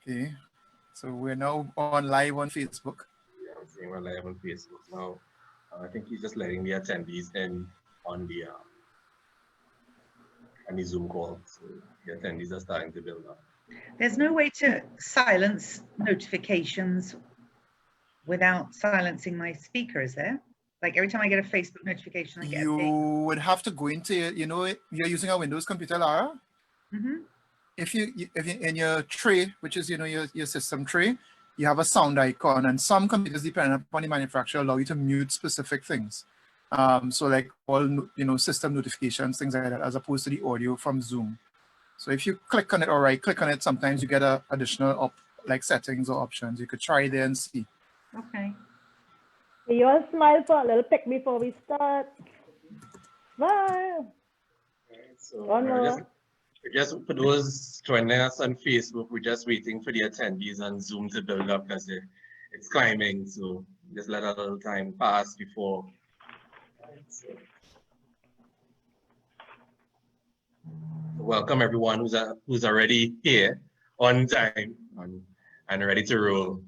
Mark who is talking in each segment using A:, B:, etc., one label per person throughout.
A: Okay, so we're now on live on Facebook.
B: Yeah, I'm seeing we're live on Facebook now. I think he's just letting the attendees in on the Zoom call. So the attendees are starting to build up.
C: There's no way to silence notifications without silencing my speaker, is there? Like every time I get a Facebook notification, I get
A: You
C: a ping.
A: would have to go into, you're using a Windows computer, Lara.
C: Mm-hmm.
A: If you in your tray, which is your system tray, you have a sound icon, and some computers, depending upon the manufacturer, allow you to mute specific things. So like all system notifications, things like that, as opposed to the audio from Zoom. So if you click on it or right click on it, sometimes you get additional like settings or options. You could try there and see.
C: Okay.
D: You all smile for a little pic before we start. Smile.
B: So
D: Oh, no.
B: just for those joining us on Facebook, we're just waiting for the attendees on Zoom to build up because it's climbing. So just let a little time pass before. Welcome everyone who's already here on time and ready to roll.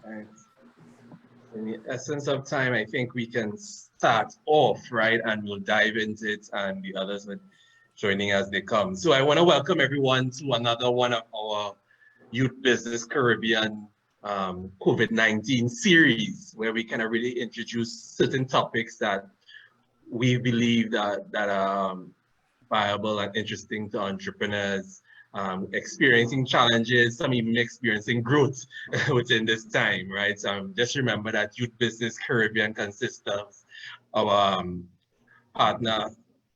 B: Right. In the essence of time, I think we can start off, right? And we'll dive into it, and the others will joining as they come. So I want to welcome everyone to another one of our Youth Business Caribbean COVID-19 series, where we kind of really introduce certain topics that we believe that are viable and interesting to entrepreneurs, experiencing challenges, some even experiencing growth within this time, right? Just remember that Youth Business Caribbean consists of our partner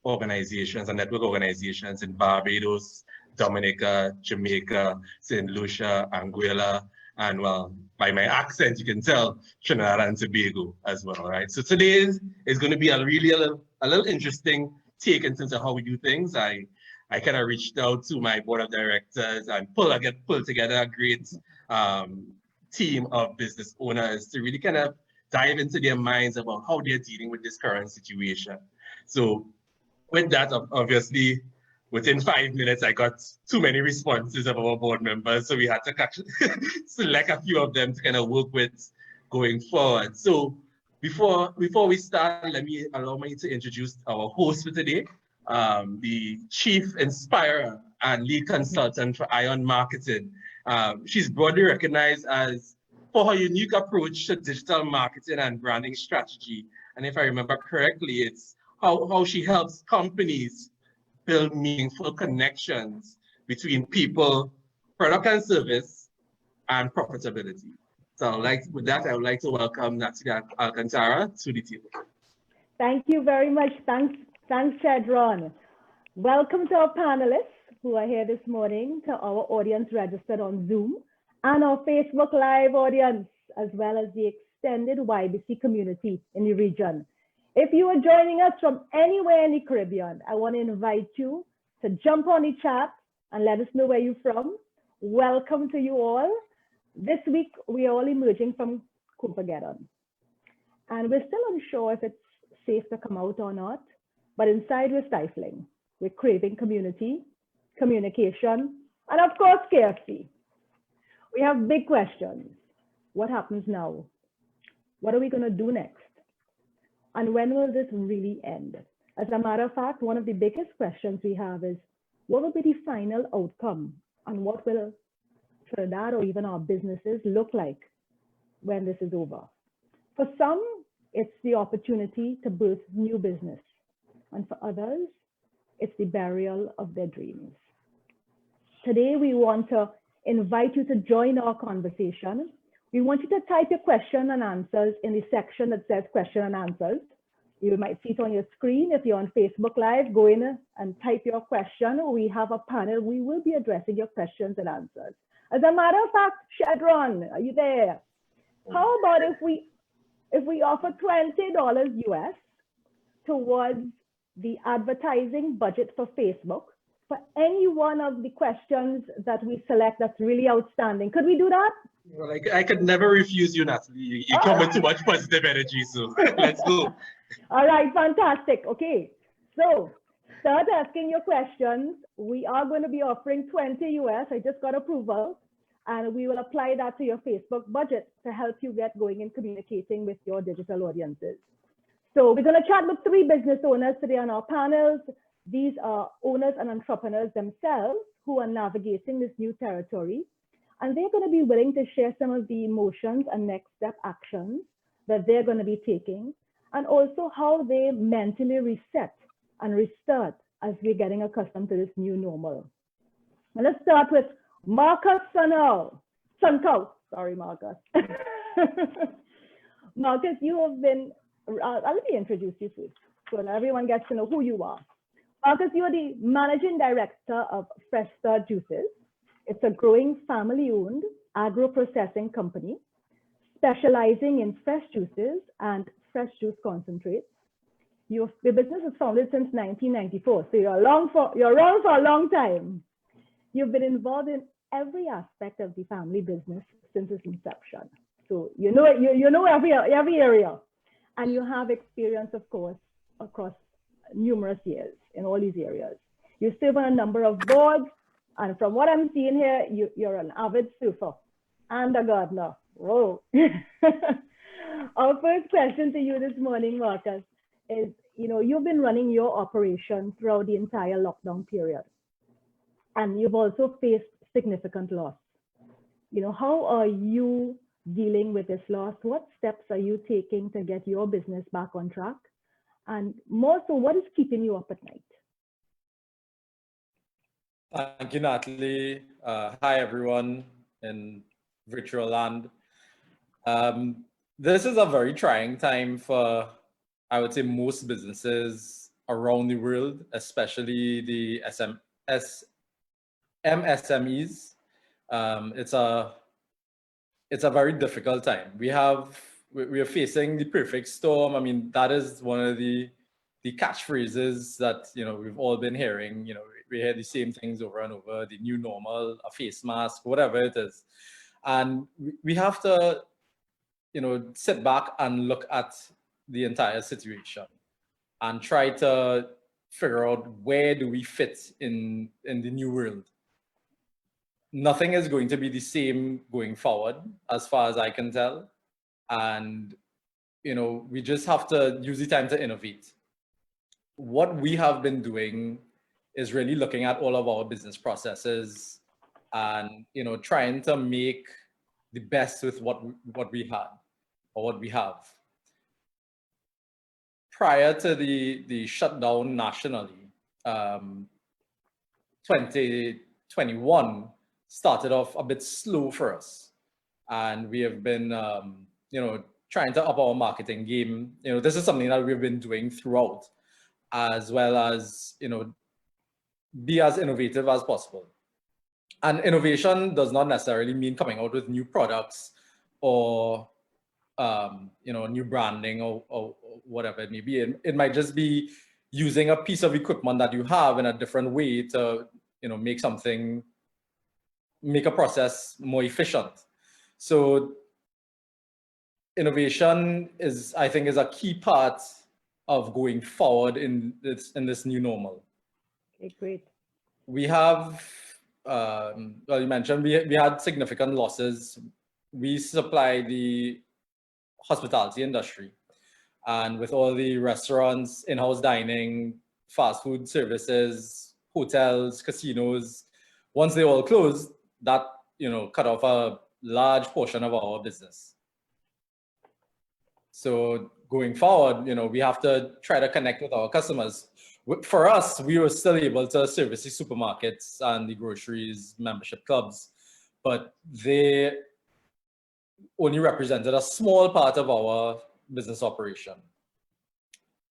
B: organizations and network organizations in Barbados, Dominica, Jamaica, St. Lucia, Anguilla, and well, by my accent, you can tell Trinidad and Tobago as well, right? So today is going to be a little interesting take in terms of how we do things. I kind of reached out to my board of directors and pull together a great team of business owners to really kind of dive into their minds about how they're dealing with this current situation. So with that, obviously, within 5 minutes, I got too many responses of our board members. So we had to select a few of them to kind of work with going forward. So before we start, allow me to introduce our host for today, the Chief Inspirer and Lead Consultant for Ion Marketing. She's broadly recognized as for her unique approach to digital marketing and branding strategy. And if I remember correctly, it's how she helps companies build meaningful connections between people, product and service, and profitability. So with that, I would like to welcome Natalia Alcantara to the table.
D: Thank you very much. Thanks, Geddon. Welcome to our panelists who are here this morning, to our audience registered on Zoom, and our Facebook Live audience, as well as the extended YBC community in the region. If you are joining us from anywhere in the Caribbean, I want to invite you to jump on the chat and let us know where you're from. Welcome to you all. This week, we are all emerging from Geddon. And we're still unsure if it's safe to come out or not, but inside we're stifling. We're craving community, communication, and of course, KFC. We have big questions. What happens now? What are we going to do next? And when will this really end? As a matter of fact, one of the biggest questions we have is, what will be the final outcome? And what will Trinidad or even our businesses look like when this is over? For some, it's the opportunity to birth new business. And for others, it's the burial of their dreams. Today, we want to invite you to join our conversation. We want you to type your question and answers in the section that says question and answers. You might see it on your screen. If you're on Facebook Live, go in and type your question. We have a panel. We will be addressing your questions and answers. As a matter of fact, Geddon, are you there? How about if we offer $20 US towards the advertising budget for Facebook for any one of the questions that we select that's really outstanding. Could we do that?
B: Well, I could never refuse you, Natalie. You come with too much positive energy, so let's go.
D: All right, fantastic. Okay, so start asking your questions. We are going to be offering 20 US. I just got approval, and we will apply that to your Facebook budget to help you get going and communicating with your digital audiences. So we're going to chat with 3 business owners today on our panels. These are owners and entrepreneurs themselves who are navigating this new territory. And they're going to be willing to share some of the emotions and next step actions that they're going to be taking, and also how they mentally reset and restart as we're getting accustomed to this new normal. Now let's start with Marcus Santos. Sorry, Marcus. Marcus, you have been, let me introduce you first so that everyone gets to know who you are. Marcus, you are the Managing Director of Fresh Start Juices. It's a growing family-owned agro-processing company specializing in fresh juices and fresh juice concentrates. Your business was founded since 1994, so you're around for a long time. You've been involved in every aspect of the family business since its inception. So you know every area, and you have experience, of course, across numerous years in all these areas. You serve on a number of boards, and from what I'm seeing here, you're an avid surfer and a gardener. Whoa. Our first question to you this morning, Marcus, is, you've been running your operation throughout the entire lockdown period, and you've also faced significant loss. How are you dealing with this loss? What steps are you taking to get your business back on track? And more so, what is keeping you up at night?
E: Thank you, Natalie. Hi, everyone in virtual land. This is a very trying time for, I would say, most businesses around the world, especially the MSMEs. It's a very difficult time. We are facing the perfect storm. I mean, that is one of the catchphrases that we've all been hearing. We hear the same things over and over: the new normal, a face mask, whatever it is. And we have to sit back and look at the entire situation and try to figure out where do we fit in the new world. Nothing is going to be the same going forward, as far as I can tell. And, we just have to use the time to innovate. What we have been doing is really looking at all of our business processes and, trying to make the best with what we had or what we have. Prior to the shutdown nationally, 2021 started off a bit slow for us, and we have been trying to up our marketing game. This is something that we've been doing throughout, as well as be as innovative as possible. And innovation does not necessarily mean coming out with new products or new branding or whatever it may be. It might just be using a piece of equipment that you have in a different way to make a process more efficient. So innovation I think is a key part of going forward in this new normal.
D: Okay, great.
E: We have, well, you mentioned we had significant losses. We supply the hospitality industry, and with all the restaurants, in-house dining, fast food services, hotels, casinos, once they all closed, that cut off a large portion of our business. So going forward, we have to try to connect with our customers. For us, we were still able to service the supermarkets and the groceries, membership clubs, but they only represented a small part of our business operation.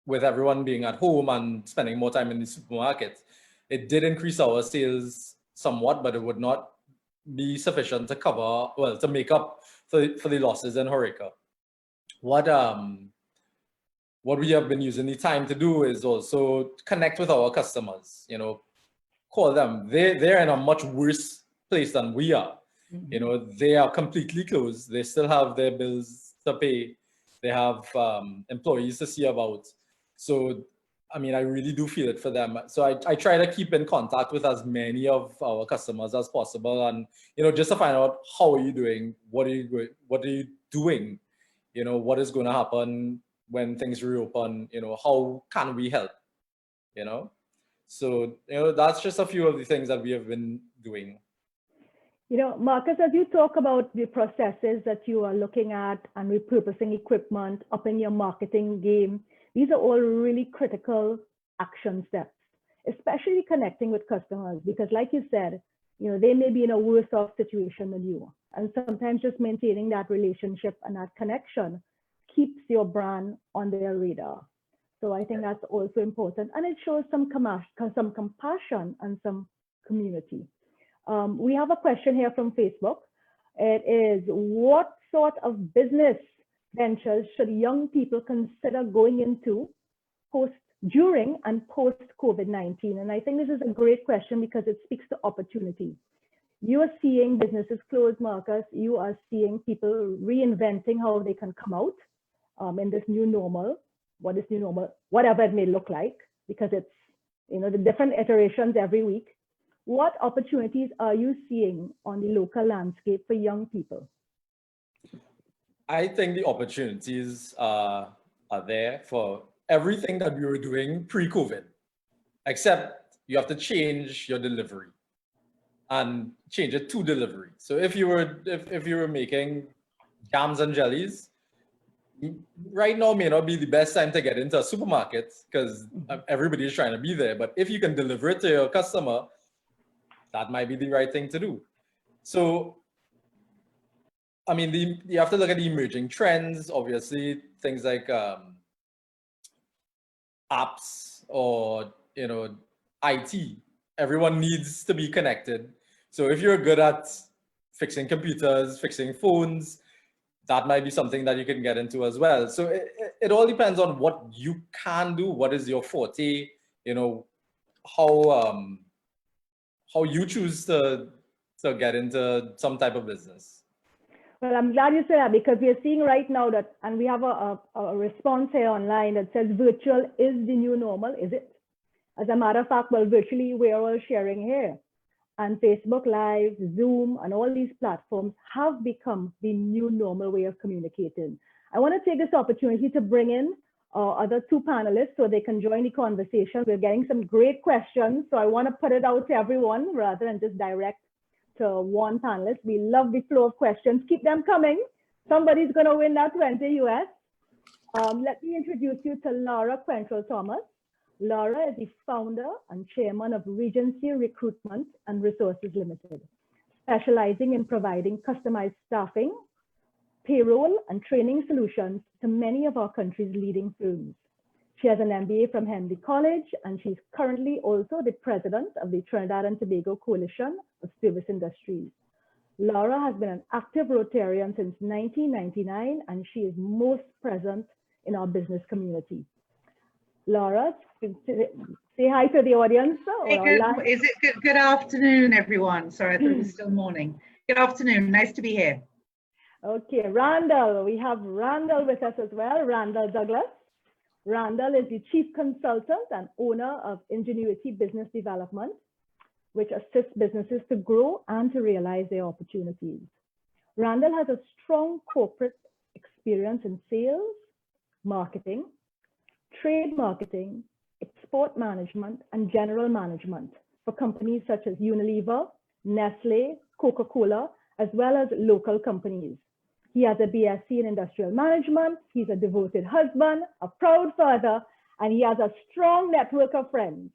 E: With everyone being at home and spending more time in the supermarket, it did increase our sales somewhat, but it would not be sufficient to to make up for the losses in HoReCa. What we have been using the time to do is also connect with our customers, call them, they're in a much worse place than we are. You know, they are completely closed. They still have their bills to pay. They have employees to see about. So, I mean, I really do feel it for them. So I try to keep in contact with as many of our customers as possible, and you know, just to find out how are you doing, what are you doing, you know, what is going to happen when things reopen, you know, how can we help, you know. So you know, that's just a few of the things that we have been doing.
D: You know, Marcus, as you talk about the processes that you are looking at and repurposing equipment, upping your marketing game, these are all really critical action steps, especially connecting with customers, because like you said, you know, they may be in a worse off situation than you. And sometimes just maintaining that relationship and that connection keeps your brand on their radar. So I think that's also important. And it shows some compassion and some community. We have a question here from Facebook. It is, what sort of business ventures should young people consider going into during and post COVID-19? And I think this is a great question because it speaks to opportunity. You are seeing businesses close, Marcus. You are seeing people reinventing how they can come out in this new normal. What is new normal? Whatever it may look like, because it's, you know, the different iterations every week. What opportunities are you seeing on the local landscape for young people?
E: I think the opportunities are there for everything that we were doing pre-COVID, except you have to change your delivery and change it to delivery. So if you were making jams and jellies, right now may not be the best time to get into a supermarket because everybody is trying to be there. But if you can deliver it to your customer, that might be the right thing to do. So, I mean, you have to look at the emerging trends, obviously, things like apps or, you know, IT. Everyone needs to be connected. So if you're good at fixing computers, fixing phones, that might be something that you can get into as well. So it all depends on what you can do, what is your forte, you know, how you choose to get into some type of business.
D: Well, I'm glad you said that because we are seeing right now that, and we have a response here online that says virtual is the new normal, is it? As a matter of fact, well, virtually we're all sharing here. And Facebook Live, Zoom, and all these platforms have become the new normal way of communicating. I want to take this opportunity to bring in our other two panelists so they can join the conversation. We're getting some great questions, so I want to put it out to everyone rather than just direct to one panelist. We love the flow of questions. Keep them coming. Somebody's going to win that 20 US. Let me introduce you to Laura Quentrell Thomas. Laura is the founder and chairman of Regency Recruitment and Resources Limited, specializing in providing customized staffing, payroll, and training solutions to many of our country's leading firms. She has an MBA from Henry College, and she's currently also the president of the Trinidad and Tobago Coalition of Service Industries. Laura has been an active Rotarian since 1999, and she is most present in our business community. Laura, say hi to the audience.
C: Is it good afternoon, everyone? Sorry, I thought it was still morning. Good afternoon. Nice to be here.
D: Okay, Randall. We have Randall with us as well, Randall Douglas. Randall is the chief consultant and owner of Ingenuity Business Development, which assists businesses to grow and to realize their opportunities. Randall has a strong corporate experience in sales, marketing, trade marketing, export management, and general management for companies such as Unilever, Nestle, Coca-Cola, as well as local companies. He has a BSc in industrial management. He's a devoted husband, a proud father, and he has a strong network of friends.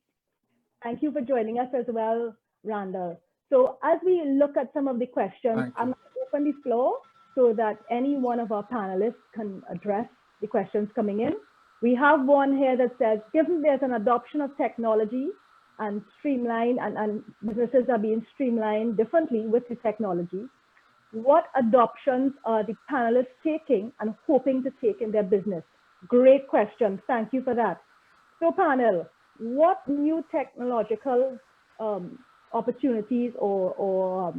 D: Thank you for joining us as well, Randall. So as we look at some of the questions, I'm going to open the floor so that any one of our panelists can address the questions coming in. We have one here that says, given there's an adoption of technology and streamline and businesses are being streamlined differently with the technology, what adoptions are the panelists taking and hoping to take in their business? Great question. Thank you for that. So panel, what new technological opportunities or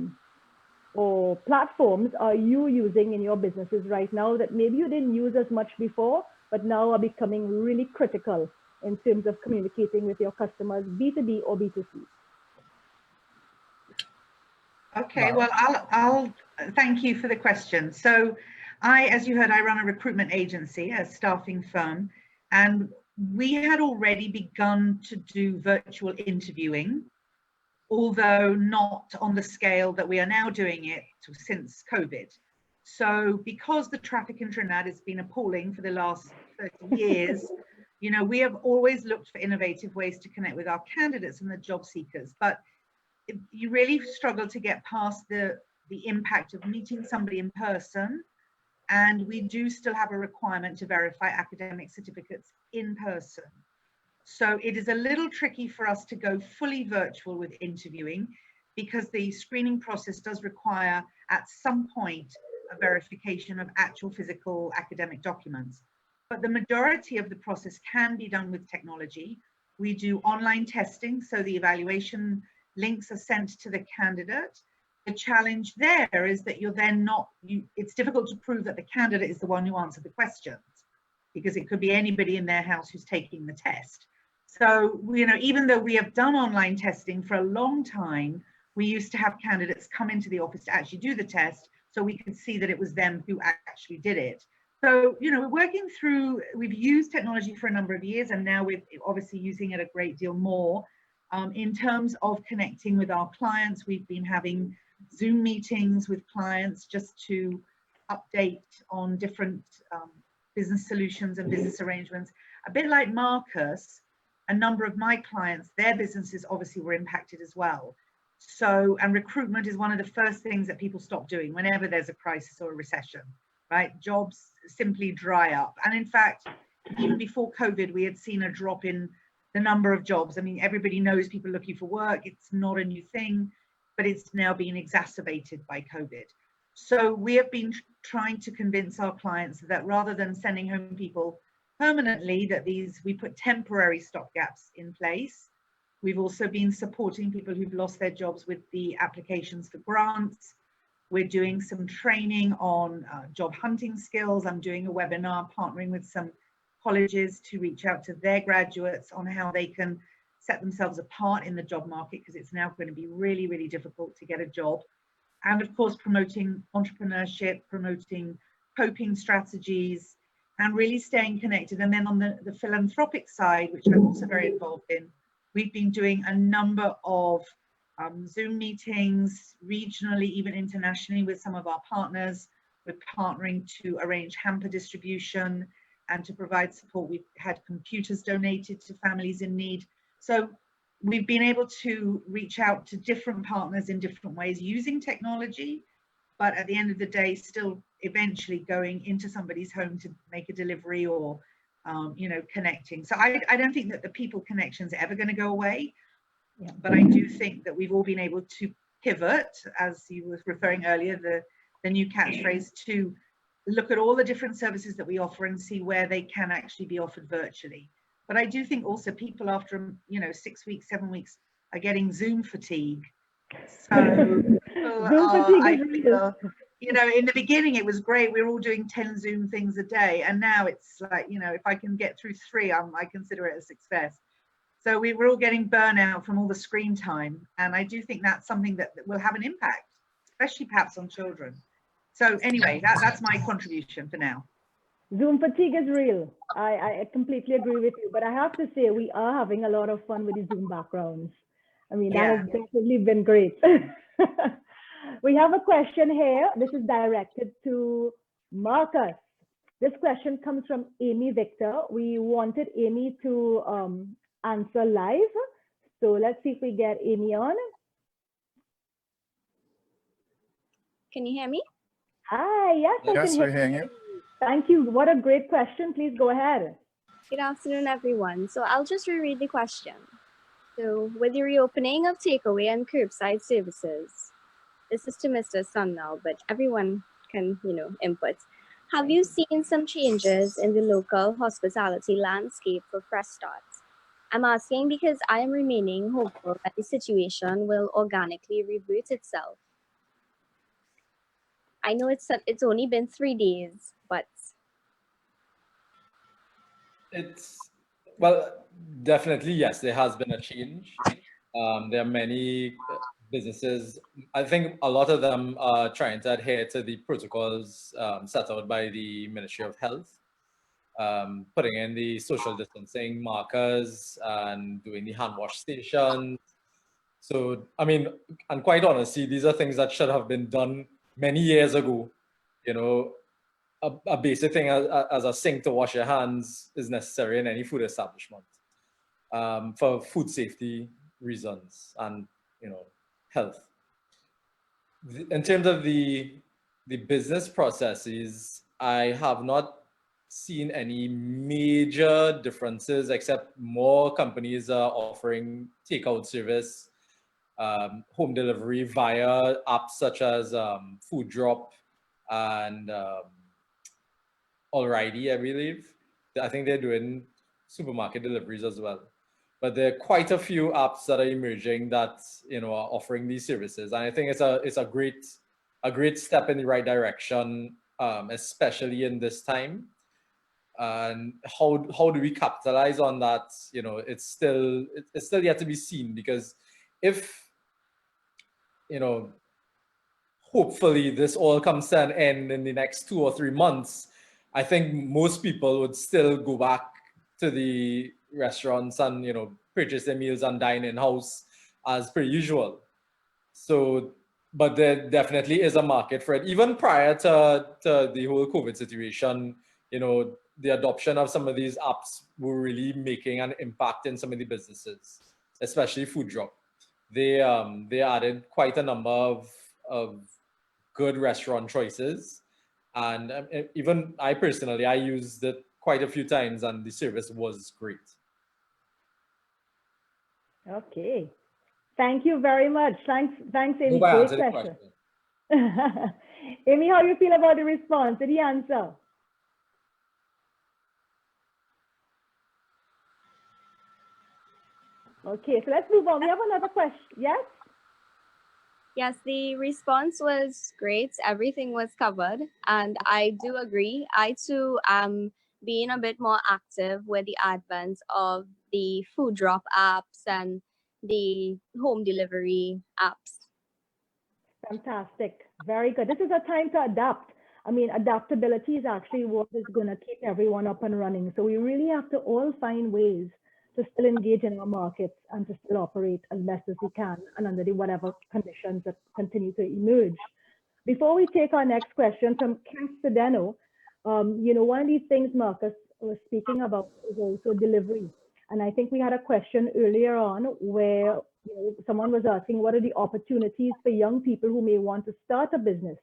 D: platforms are you using in your businesses right now that maybe you didn't use as much before, but now are becoming really critical in terms of communicating with your customers, B2B or B2C?
C: Okay, well, I'll thank you for the question. So as you heard, I run a recruitment agency, a staffing firm, and we had already begun to do virtual interviewing, although not on the scale that we are now doing it since COVID. So because the traffic in Trinidad has been appalling for the last 30 years, you know, we have always looked for innovative ways to connect with our candidates and the job seekers, but you really struggle to get past the impact of meeting somebody in person. And we do still have a requirement to verify academic certificates in person. So it is a little tricky for us to go fully virtual with interviewing because the screening process does require at some point a verification of actual physical academic documents. But the majority of the process can be done with technology. We do online testing, so the evaluation links are sent to the candidate. The challenge there is that you're then it's difficult to prove that the candidate is the one who answered the questions because it could be anybody in their house who's taking the test. So, you know, even though we have done online testing for a long time, we used to have candidates come into the office to actually do the test so we could see that it was them who actually did it. So, you know, we're working through, we've used technology for a number of years and now we're obviously using it a great deal more. In terms of connecting with our clients, we've been having Zoom meetings with clients just to update on different business solutions and business arrangements. A bit like Marcus, a number of my clients, their businesses obviously were impacted as well. So, and recruitment is one of the first things that people stop doing whenever there's a crisis or a recession, right? Jobs simply dry up. And in fact, even before COVID, we had seen a drop in the number of jobs. I mean, everybody knows people looking for work. It's not a new thing, but it's now been exacerbated by COVID. So we have been trying to convince our clients that rather than sending home people permanently, that we put temporary stopgaps in place. We've also been supporting people who've lost their jobs with the applications for grants. We're doing some training on job hunting skills. I'm doing a webinar partnering with some colleges to reach out to their graduates on how they can set themselves apart in the job market, because it's now going to be really, really difficult to get a job. And of course, promoting entrepreneurship, promoting coping strategies, and really staying connected. And then on the philanthropic side, which I'm also very involved in, we've been doing a number of Zoom meetings, regionally, even internationally, with some of our partners. We're partnering to arrange hamper distribution and to provide support. We've had computers donated to families in need. So we've been able to reach out to different partners in different ways using technology, but at the end of the day, still eventually going into somebody's home to make a delivery or, you know, connecting. So I don't think that the people connections are ever going to go away, but I do think that we've all been able to pivot, as you were referring earlier, the new catchphrase, to look at all the different services that we offer and see where they can actually be offered virtually. But I do think also people after, you know, 6 weeks, 7 weeks are getting Zoom fatigue. So you know, in the beginning it was great. We were all doing 10 Zoom things a day. And now it's like, you know, if I can get through 3, I consider it a success. So we're all getting burnout from all the screen time. And I do think that's something that will have an impact, especially perhaps on children. So anyway, that's my contribution for now.
D: Zoom fatigue is real. I completely agree with you, but I have to say we are having a lot of fun with the Zoom backgrounds. I mean, that has definitely been great. We have a question here. This is directed to Marcus. This question comes from Amy Victor. We wanted Amy to answer live. So let's see if we get Amy on.
F: Can you hear me?
D: Hi, yes, I can hear you. Thank you. What a great question. Please go ahead.
F: Good afternoon, everyone. So I'll just reread the question. So with the reopening of takeaway and curbside services, this is to Mr. Sumnall, but everyone can, you know, input. Have you seen some changes in the local hospitality landscape for fresh starts? I'm asking because I am remaining hopeful that the situation will organically reboot itself. I know it's only been 3 days, but
E: well, definitely yes, there has been a change. There are many businesses. I think a lot of them are trying to adhere to the protocols set out by the Ministry of Health, putting in the social distancing markers and doing the hand wash stations. So, I mean, and quite honestly, these are things that should have been done many years ago. You know, a basic thing as a sink to wash your hands is necessary in any food establishment for food safety reasons and, you know, health. In terms of the business processes, I have not seen any major differences, except more companies are offering takeout service, home delivery via apps such as Food Drop and Alrighty, I believe. I think they're doing supermarket deliveries as well. But there are quite a few apps that are emerging that, you know, are offering these services, and I think it's a great step in the right direction, especially in this time. And how do we capitalize on that? You know, it's still yet to be seen, because if, you know, hopefully this all comes to an end in the next 2 or 3 months, I think most people would still go back to the restaurants and, you know, purchase their meals and dine in house as per usual. So, but there definitely is a market for it. Even prior to the whole COVID situation, you know, the adoption of some of these apps were really making an impact in some of the businesses, especially Food Drop. They added quite a number of good restaurant choices, and even I personally, I used it quite a few times, and the service was great.
D: Okay. Thank you very much. Thanks, Amy.
E: Hope I
D: Great
E: answered the
D: question.
E: question.
D: Amy, how do you feel about the response? Did he answer? Okay, so let's move on. We have another question. Yes?
F: yes, the response was great. Everything was covered, and I do agree. I too am being a bit more active with the advent of the food drop apps and the home delivery apps.
D: Fantastic. Very good. This is a time to adapt. I mean, adaptability is actually what is going to keep everyone up and running. So we really have to all find ways to still engage in our markets and to still operate as best as we can and under the whatever conditions that continue to emerge. Before we take our next question from Castellano, you know, one of these things Marcus was speaking about is also delivery. And I think we had a question earlier on where, you know, someone was asking what are the opportunities for young people who may want to start a business,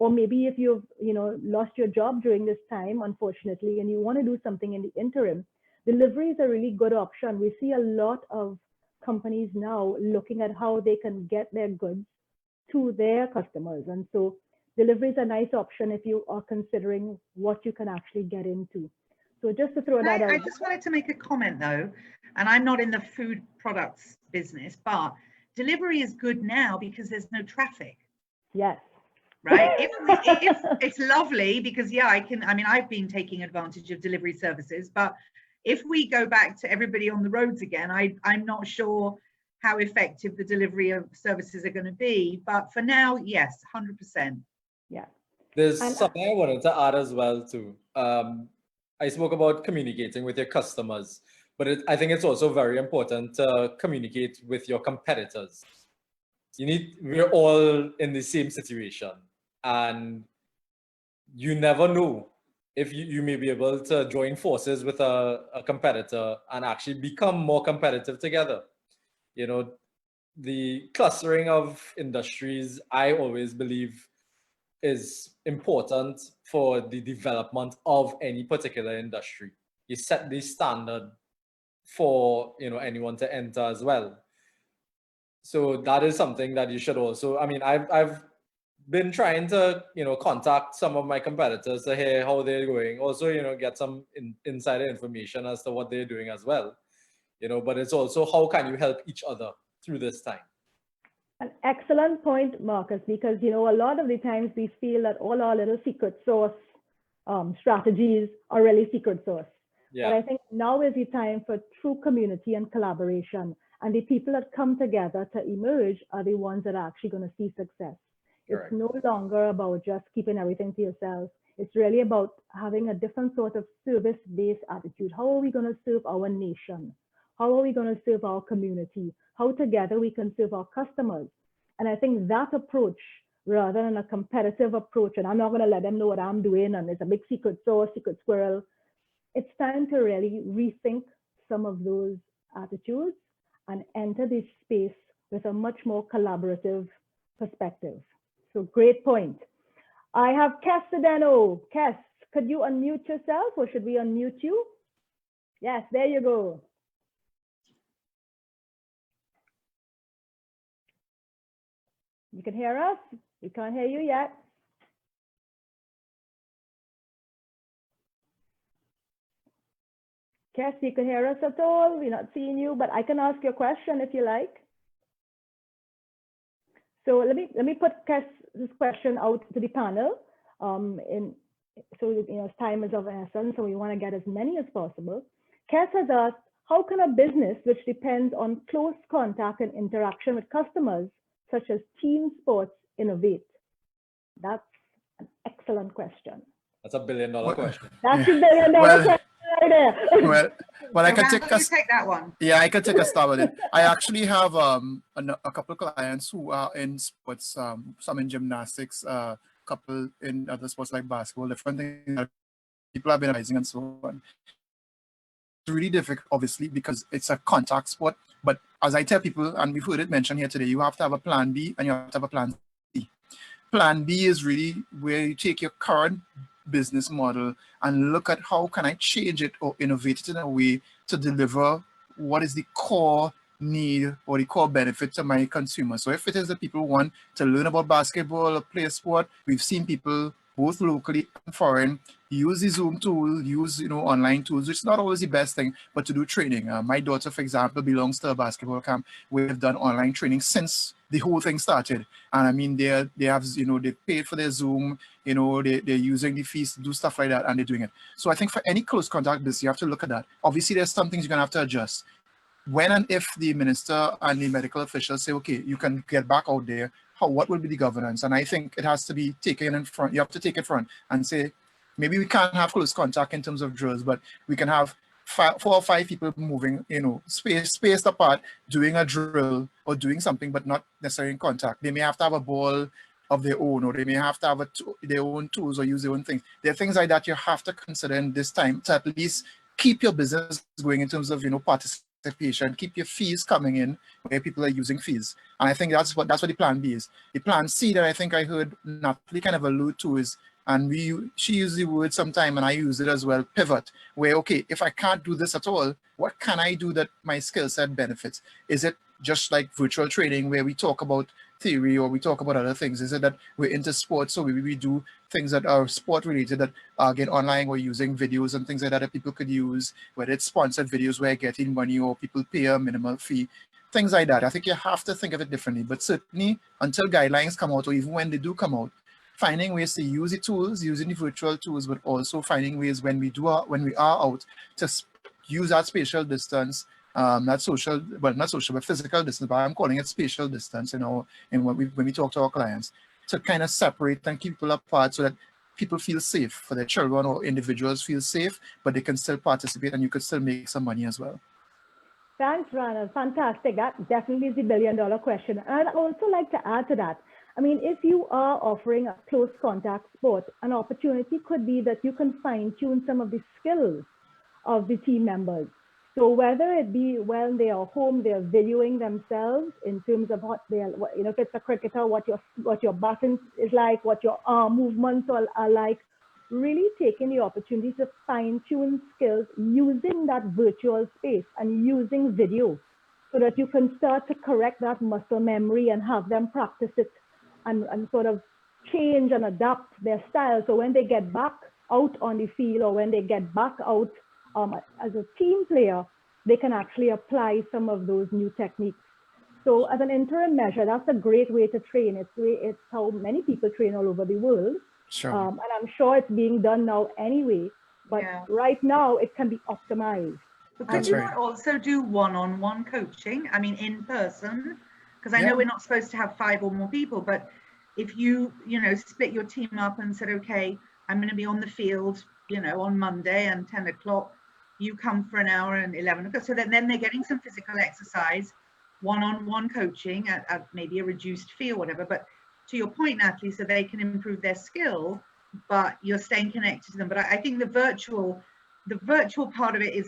D: or maybe if you've, you know, lost your job during this time, unfortunately, and you want to do something in the interim. Delivery is a really good option. We see a lot of companies now looking at how they can get their goods to their customers. And so delivery is a nice option if you are considering what you can actually get into. So just to throw that out.
C: I just wanted to make a comment though, and I'm not in the food products business, but delivery is good now because there's no traffic.
D: Yes.
C: Right. If it's lovely because I've been taking advantage of delivery services, but if we go back to everybody on the roads again, I'm not sure how effective the delivery of services are going to be. But for now, yes, 100%.
D: Yeah.
E: There's something I wanted to add as well too. I spoke about communicating with your customers, but I think it's also very important to communicate with your competitors. We're all in the same situation, and you never know if you may be able to join forces with a competitor and actually become more competitive together. You know, the clustering of industries, I always believe, is important for the development of any particular industry. You set the standard for, you know, anyone to enter as well. So that is something that you should also, I mean, I've been trying to, you know, contact some of my competitors to hear how they're going. Also, you know, get some insider information as to what they're doing as well. you know, but it's also how can you help each other through this time.
D: An excellent point, Marcus, because, you know, a lot of the times we feel that all our little secret sauce strategies are really secret sauce.
E: Yeah.
D: But I think now is the time for true community and collaboration. And the people that come together to emerge are the ones that are actually going to see success.
E: Correct.
D: It's no longer about just keeping everything to yourself. It's really about having a different sort of service-based attitude. How are we going to serve our nation? How are we going to serve our community? How together we can serve our customers? And I think that approach, rather than a competitive approach, and I'm not going to let them know what I'm doing, and it's a big secret sauce, secret squirrel. It's time to really rethink some of those attitudes and enter this space with a much more collaborative perspective. So great point. I have Kes Sedeno. Kes, could you unmute yourself, or should we unmute you? Yes, there you go. You can hear us? We can't hear you yet. Kes, you can hear us at all? We're not seeing you, but I can ask your question if you like. So let me put Kes's question out to the panel. So you know, time is of essence, so we want to get as many as possible. Kes has asked, how can a business which depends on close contact and interaction with customers, such as team sports, innovate? That's an excellent question.
E: That's a $1 billion question.
D: That's a $1 billion question right there.
A: Well, I can
C: Randall, you take that one.
A: Yeah, I could take a stab at it. I actually have a couple of clients who are in sports, some in gymnastics, a couple in other sports like basketball, different things that people have been advising and so on. It's really difficult, obviously, because it's a contact sport. But as I tell people, and we've heard it mentioned here today, you have to have a plan B and you have to have a plan C. Plan B is really where you take your current business model and look at how can I change it or innovate it in a way to deliver what is the core need or the core benefit to my consumer. So if it is that people want to learn about basketball or play a sport, we've seen people both locally and foreign use the Zoom tool, use online tools, which is not always the best thing, but to do training. My daughter, for example, belongs to a basketball camp. We've done online training since the whole thing started. And I mean, they have, they paid for their Zoom, they're using the fees to do stuff like that, and they're doing it. So I think for any close contact business, you have to look at that. Obviously, there's some things you're gonna have to adjust. When and if the minister and the medical officials say, okay, you can get back out there, what will be the governance? And I think it has to be taken in front. You have to take it front and say, maybe we can't have close contact in terms of drills, but we can have 4 or 5 people moving, spaced apart, doing a drill or doing something, but not necessarily in contact. They may have to have a ball of their own, or they may have to have their own tools or use their own things. There are things like that you have to consider in this time to at least keep your business going in terms of, participation, keep your fees coming in where people are using fees. And I think that's what the plan B is. The plan C that I think I heard Natalie kind of allude to is, and she used the word sometime and I use it as well, pivot, where, okay, if I can't do this at all, what can I do that my skill set benefits? Is it just like virtual training where we talk about theory or we talk about other things? Is it that we're into sports, so we do things that are sport related that again online, we're using videos and things like that people could use, whether it's sponsored videos where getting money or people pay a minimal fee, things like that. I think you have to think of it differently, but certainly until guidelines come out, or even when they do come out, finding ways to use the tools, using the virtual tools, but also finding ways when we are out to use that spatial distance, not social, but physical distance, but I'm calling it spatial distance, and when we talk to our clients, to kind of separate and keep people apart so that people feel safe, for their children or individuals feel safe, but they can still participate and you could still make some money as well.
D: Thanks, Randall. Fantastic. That definitely is the $1 billion question. And I'd also like to add to that. I mean, if you are offering a close contact sport, an opportunity could be that you can fine tune some of the skills of the team members. So whether it be when they are home, they're videoing themselves in terms of what they're, if it's a cricketer, what your button is like, what your arm movements are like, really taking the opportunity to fine tune skills using that virtual space and using video so that you can start to correct that muscle memory and have them practice it and sort of change and adapt their style. So when they get back out on the field or when they get back out as a team player, they can actually apply some of those new techniques. So as an interim measure, that's a great way to train. It's how many people train all over the world.
A: Sure.
D: And I'm sure it's being done now anyway, but right now it can be optimized.
C: But could you not also do one-on-one coaching? I mean, in person, because I know we're not supposed to have 5 or more people, but if you, split your team up and said, okay, I'm going to be on the field, on Monday and 10 o'clock, you come for an hour and 11 o'clock. So then they're getting some physical exercise, one-on-one coaching at maybe a reduced fee or whatever. But to your point, Natalie, so they can improve their skill, but you're staying connected to them. But I think the virtual part of it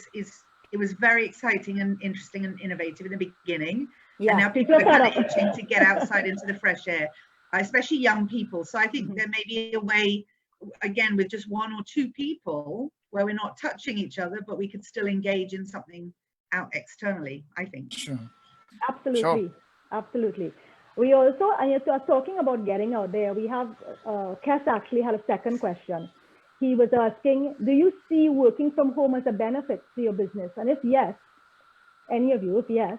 C: it was very exciting and interesting and innovative in the beginning.
D: Yeah,
C: and now people are kind of itching to get outside into the fresh air, especially young people. So I think there may be a way, again, with just 1 or 2 people where we're not touching each other, but we could still engage in something out externally, I think.
A: Sure.
D: Absolutely. Absolutely. We also, and you're talking about getting out there, we have, Kes actually had a second question. He was asking, do you see working from home as a benefit to your business? And if yes, any of you, if yes,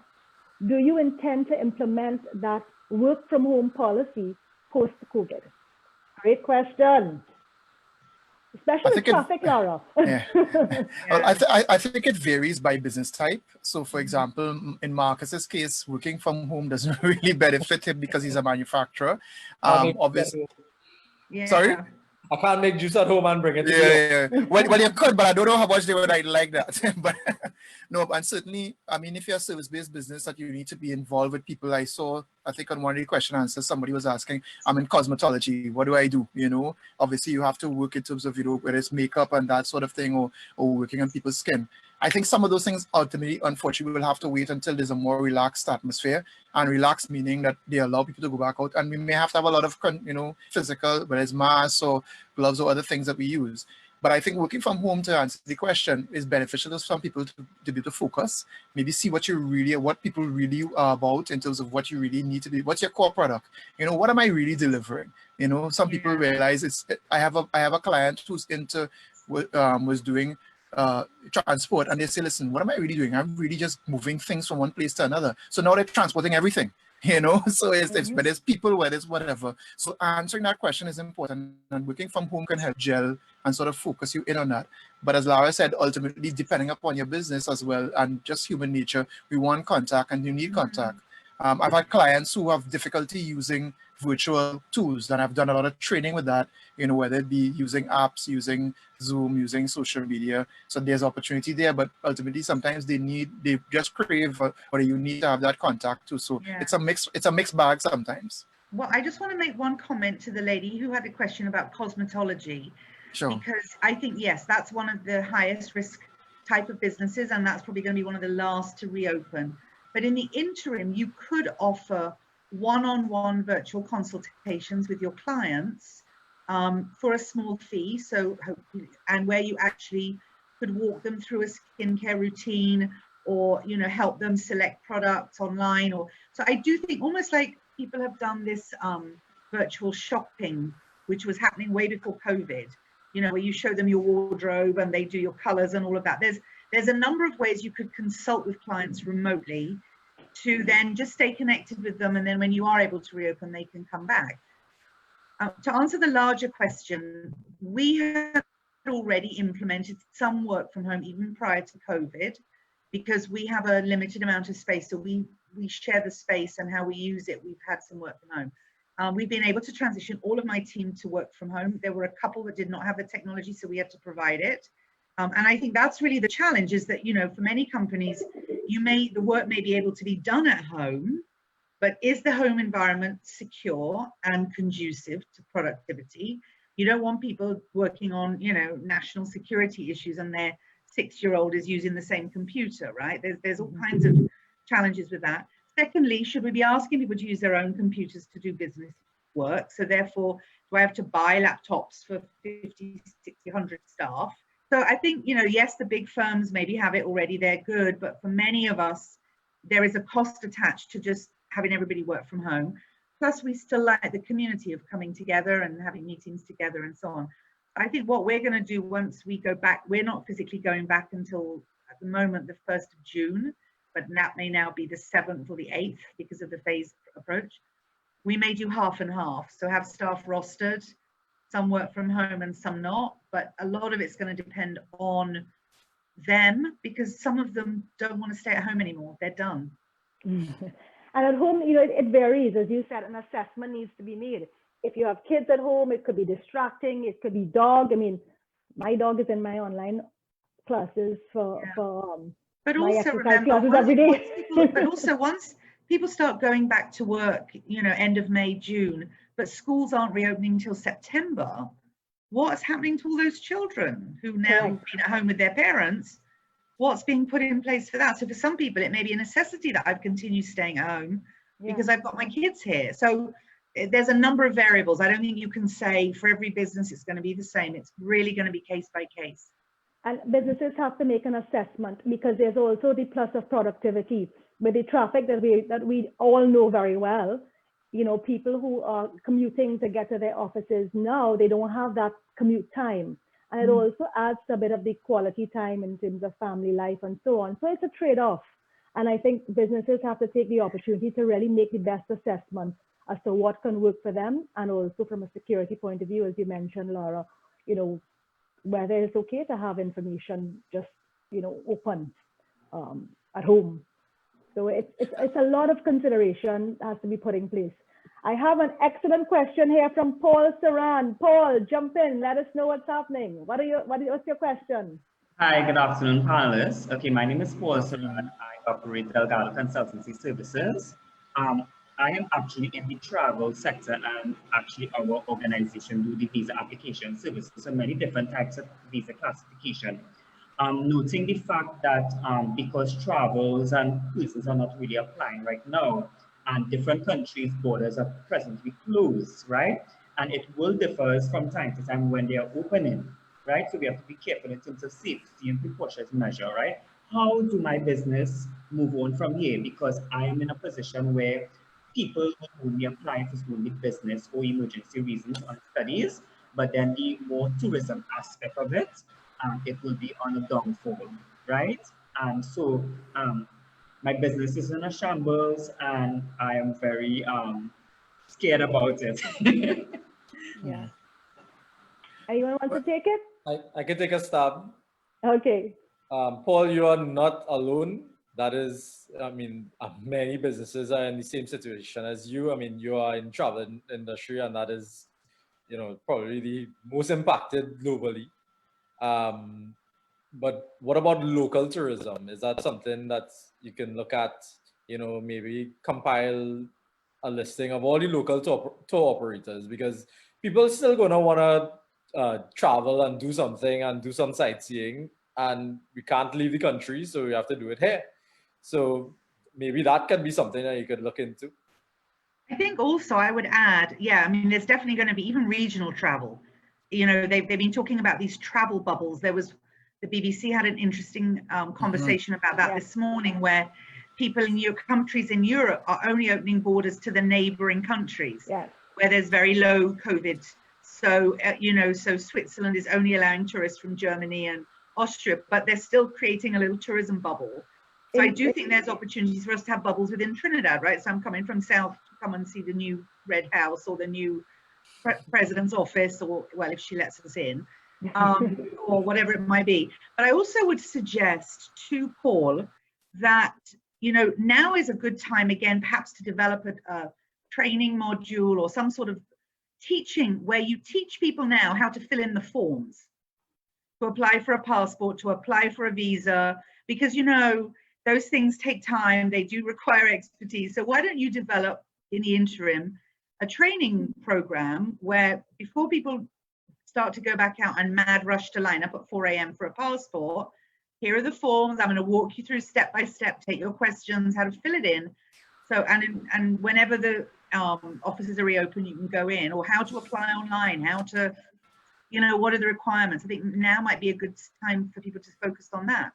D: do you intend to implement that work from home policy post-COVID? Great question. Especially with traffic, Laura.
A: Yeah. Well, I think it varies by business type. So for example, in Marcus's case, working from home doesn't really benefit him because he's a manufacturer. Obviously.
C: Yeah.
A: Sorry?
E: I can't make juice at home and bring it to
A: you. Well, you could, but I don't know how much they would like that. But no, and certainly, I mean, if you're a service-based business that you need to be involved with people, I think on one of the question answers, somebody was asking, I'm in cosmetology, what do I do? Obviously you have to work in terms of, whether it's makeup and that sort of thing, or working on people's skin. I think some of those things ultimately, unfortunately, will have to wait until there's a more relaxed atmosphere, and relaxed meaning that they allow people to go back out, and we may have to have a lot of, physical, whether it's masks or gloves or other things that we use. But I think working from home, to answer the question, is beneficial to some people to be able to focus, maybe see what people really are about in terms of what you really need to be, what's your core product, what am I really delivering? Some people realize I have a client who's was doing transport, and they say, listen, what am I really doing? I'm really just moving things from one place to another. So now they're transporting everything. So it's whether it's people, whether it's whatever. So answering that question is important, and working from home can help gel and sort of focus you in on that. But as Laura said, ultimately, depending upon your business as well, and just human nature, we want contact and you need contact. I've had clients who have difficulty using virtual tools, and I've done a lot of training with that, whether it be using apps, using Zoom, using social media. So there's opportunity there, but ultimately sometimes they just crave, or you need to have that contact too. So it's a mixed bag sometimes.
C: Well, I just want to make one comment to the lady who had a question about cosmetology. Sure. Because I think, yes, that's one of the highest risk type of businesses, and that's probably going to be one of the last to reopen. But in the interim, you could offer one-on-one virtual consultations with your clients for a small fee. So, and where you actually could walk them through a skincare routine, or help them select products online. So I do think almost like people have done this virtual shopping, which was happening way before COVID. Where you show them your wardrobe and they do your colors and all of that. There's a number of ways you could consult with clients remotely to then just stay connected with them, and then when you are able to reopen, they can come back. To answer the larger question, we had already implemented some work from home even prior to COVID, because we have a limited amount of space, so we share the space, and how we use it, we've had some work from home. We've been able to transition all of my team to work from home. There were a couple that did not have the technology, so we had to provide it. And I think that's really the challenge, is that, for many companies, the work may be able to be done at home, but is the home environment secure and conducive to productivity? You don't want people working on, national security issues, and their 6-year-old is using the same computer, right? There's all kinds of challenges with that. Secondly, should we be asking people to use their own computers to do business work? So therefore, do I have to buy laptops for 50, 60, 100 staff? So I think, yes, the big firms maybe have it already, they're good, but for many of us, there is a cost attached to just having everybody work from home. Plus, we still like the community of coming together and having meetings together and so on. I think what we're going to do once we go back, we're not physically going back until the moment the 1st of June, but that may now be the 7th or the 8th because of the phased approach. We may do half and half, so have staff rostered, some work from home and some not, but a lot of it's going to depend on them because some of them don't want to stay at home anymore. They're done.
D: And at home, you know, it varies. As you said, an assessment needs to be made. If you have kids at home, it could be distracting. It could be dog. I mean, my dog is in my online classes for
C: but
D: my
C: also
D: exercise
C: remember,
D: classes every day.
C: but also once people start going back to work, you know, end of May, June, but schools aren't reopening until September. What's happening to all those children who now been at home with their parents? What's being put in place for that? So for some people, it may be a necessity that I've continued staying at home because I've got my kids here. So there's a number of variables. I don't think you can say for every business it's going to be the same. It's really going to be case by case.
D: And businesses have to make an assessment because there's also the plus of productivity with the traffic that we all know very well. You know, people who are commuting to get to their offices now, they don't have that commute time. And it also adds a bit of the quality time in terms of family life and so on. So it's a trade-off. And I think businesses have to take the opportunity to really make the best assessment as to what can work for them. And also from a security point of view, as you mentioned, Laura, you know, whether it's okay to have information just, you know, open at home. So it's a lot of consideration that has to be put in place. I have an excellent question here from Paul Saran. Paul, jump in. Let us know what's happening. What's your question?
G: Hi, good afternoon, panelists. Okay, my name is Paul Saran. I operate Delgado Consultancy Services. I am actually in the travel sector, and actually our organization do the visa application services, so many different types of visa classification. Noting the fact that because travels and cruises are not really applying right now, and different countries' borders are presently closed, right? And it will differ from time to time when they are opening, right? So we have to be careful in terms of safety and precautions measure, right? How do my business move on from here? Because I am in a position where people will only apply for only business or emergency reasons on studies, but then the more tourism aspect of it, it will be on a downfall, right? And so my business is in a shambles, and I am very scared about it.
D: Yeah. Anyone want to take it?
E: I can take a stab.
D: Okay.
E: Paul, you are not alone. That is, I mean, many businesses are in the same situation as you. I mean, you are in travel industry, and that is, you know, probably the most impacted globally. But what about local tourism? Is that something that you can look at, you know, maybe compile a listing of all the local tour operators? Because people still gonna wanna travel and do something and do some sightseeing, and we can't leave the country, so we have to do it here. So maybe that could be something that you could look into.
C: I think also I would add, I mean, there's definitely going to be even regional travel. You know, they've been talking about these travel bubbles. There was, the BBC had an interesting conversation about that this morning, where people in countries in Europe are only opening borders to the neighboring countries where there's very low COVID. So, you know, so Switzerland is only allowing tourists from Germany and Austria, but they're still creating a little tourism bubble. So I do think there's opportunities for us to have bubbles within Trinidad, right? So I'm coming from South to come and see the new Red House or the new President's office, or, well, if she lets us in, or whatever it might be. But I also would suggest to Paul that, you know, now is a good time again, perhaps to develop a training module or some sort of teaching where you teach people now how to fill in the forms, to apply for a passport, to apply for a visa, because, you know, those things take time, they do require expertise. So why don't you develop in the interim a training program where before people start to go back out and mad rush to line up at 4 a.m. for a passport, here are the forms, I'm going to walk you through step by step, take your questions, how to fill it in. So, and whenever the offices are reopened, you can go in, or how to apply online, how to, you know, what are the requirements. I think now might be a good time for people to focus on that.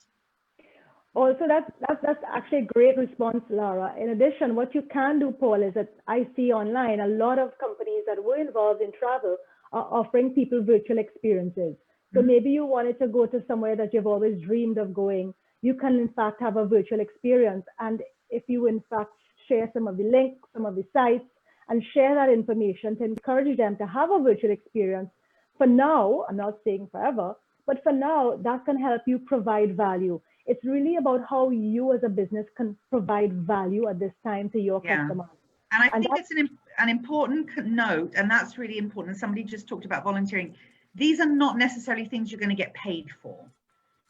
D: Also, that's actually a great response, Laura. In addition, what you can do, Paul, is that I see online a lot of companies that were involved in travel are offering people virtual experiences. So maybe you wanted to go to somewhere that you've always dreamed of going. you can in fact have a virtual experience. And if you in fact share some of the links, some of the sites, and share that information to encourage them to have a virtual experience, for now, I'm not saying forever, but for now, that can help you provide value. It's really about how you as a business can provide value at this time to your customers.
C: And I think it's an important note, and that's really important. Somebody just talked about volunteering. These are not necessarily things you're going to get paid for.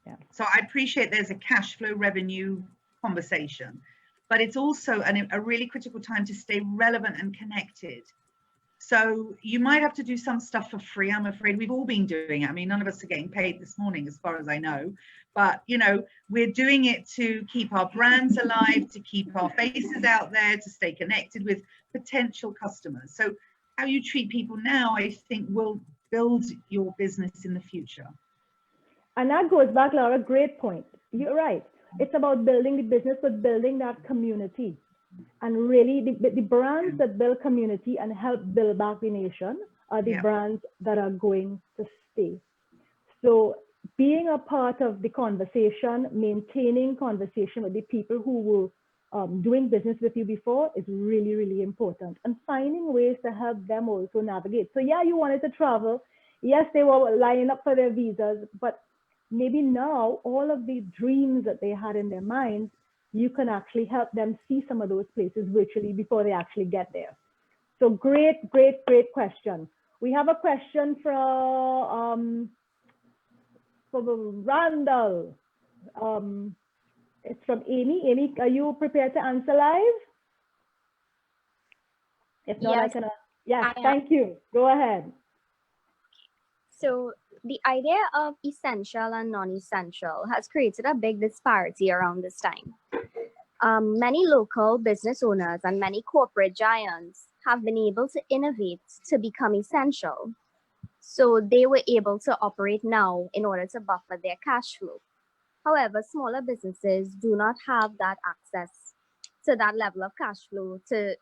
D: Yeah.
C: So I appreciate there's a cash flow revenue conversation, but it's also a really critical time to stay relevant and connected. So you might have to do some stuff for free. I'm afraid we've all been doing it. I mean, none of us are getting paid this morning, as far as I know, but you know, we're doing it to keep our brands alive, to keep our faces out there, to stay connected with potential customers. So how you treat people now, I think, will build your business in the future.
D: And that goes back, Laura, great point. You're right. It's about building the business, but building that community. And really, the brands that build community and help build back the nation are the brands that are going to stay. So being a part of the conversation, maintaining conversation with the people who were doing business with you before is really, really important. And finding ways to help them also navigate. So yeah, you wanted to travel. Yes, they were lining up for their visas, but maybe now all of the dreams that they had in their minds, you can actually help them see some of those places virtually before they actually get there. So great question. We have a question from Randall. It's from Amy. Amy, are you prepared to answer live? If not,
F: Yes,
D: I can. Yes, thank you. Go ahead.
F: So the idea of essential and non-essential has created a big disparity around this time. Many local business owners and many corporate giants have been able to innovate to become essential. So they were able to operate now in order to buffer their cash flow. However, smaller businesses do not have that access to that level of cash flow to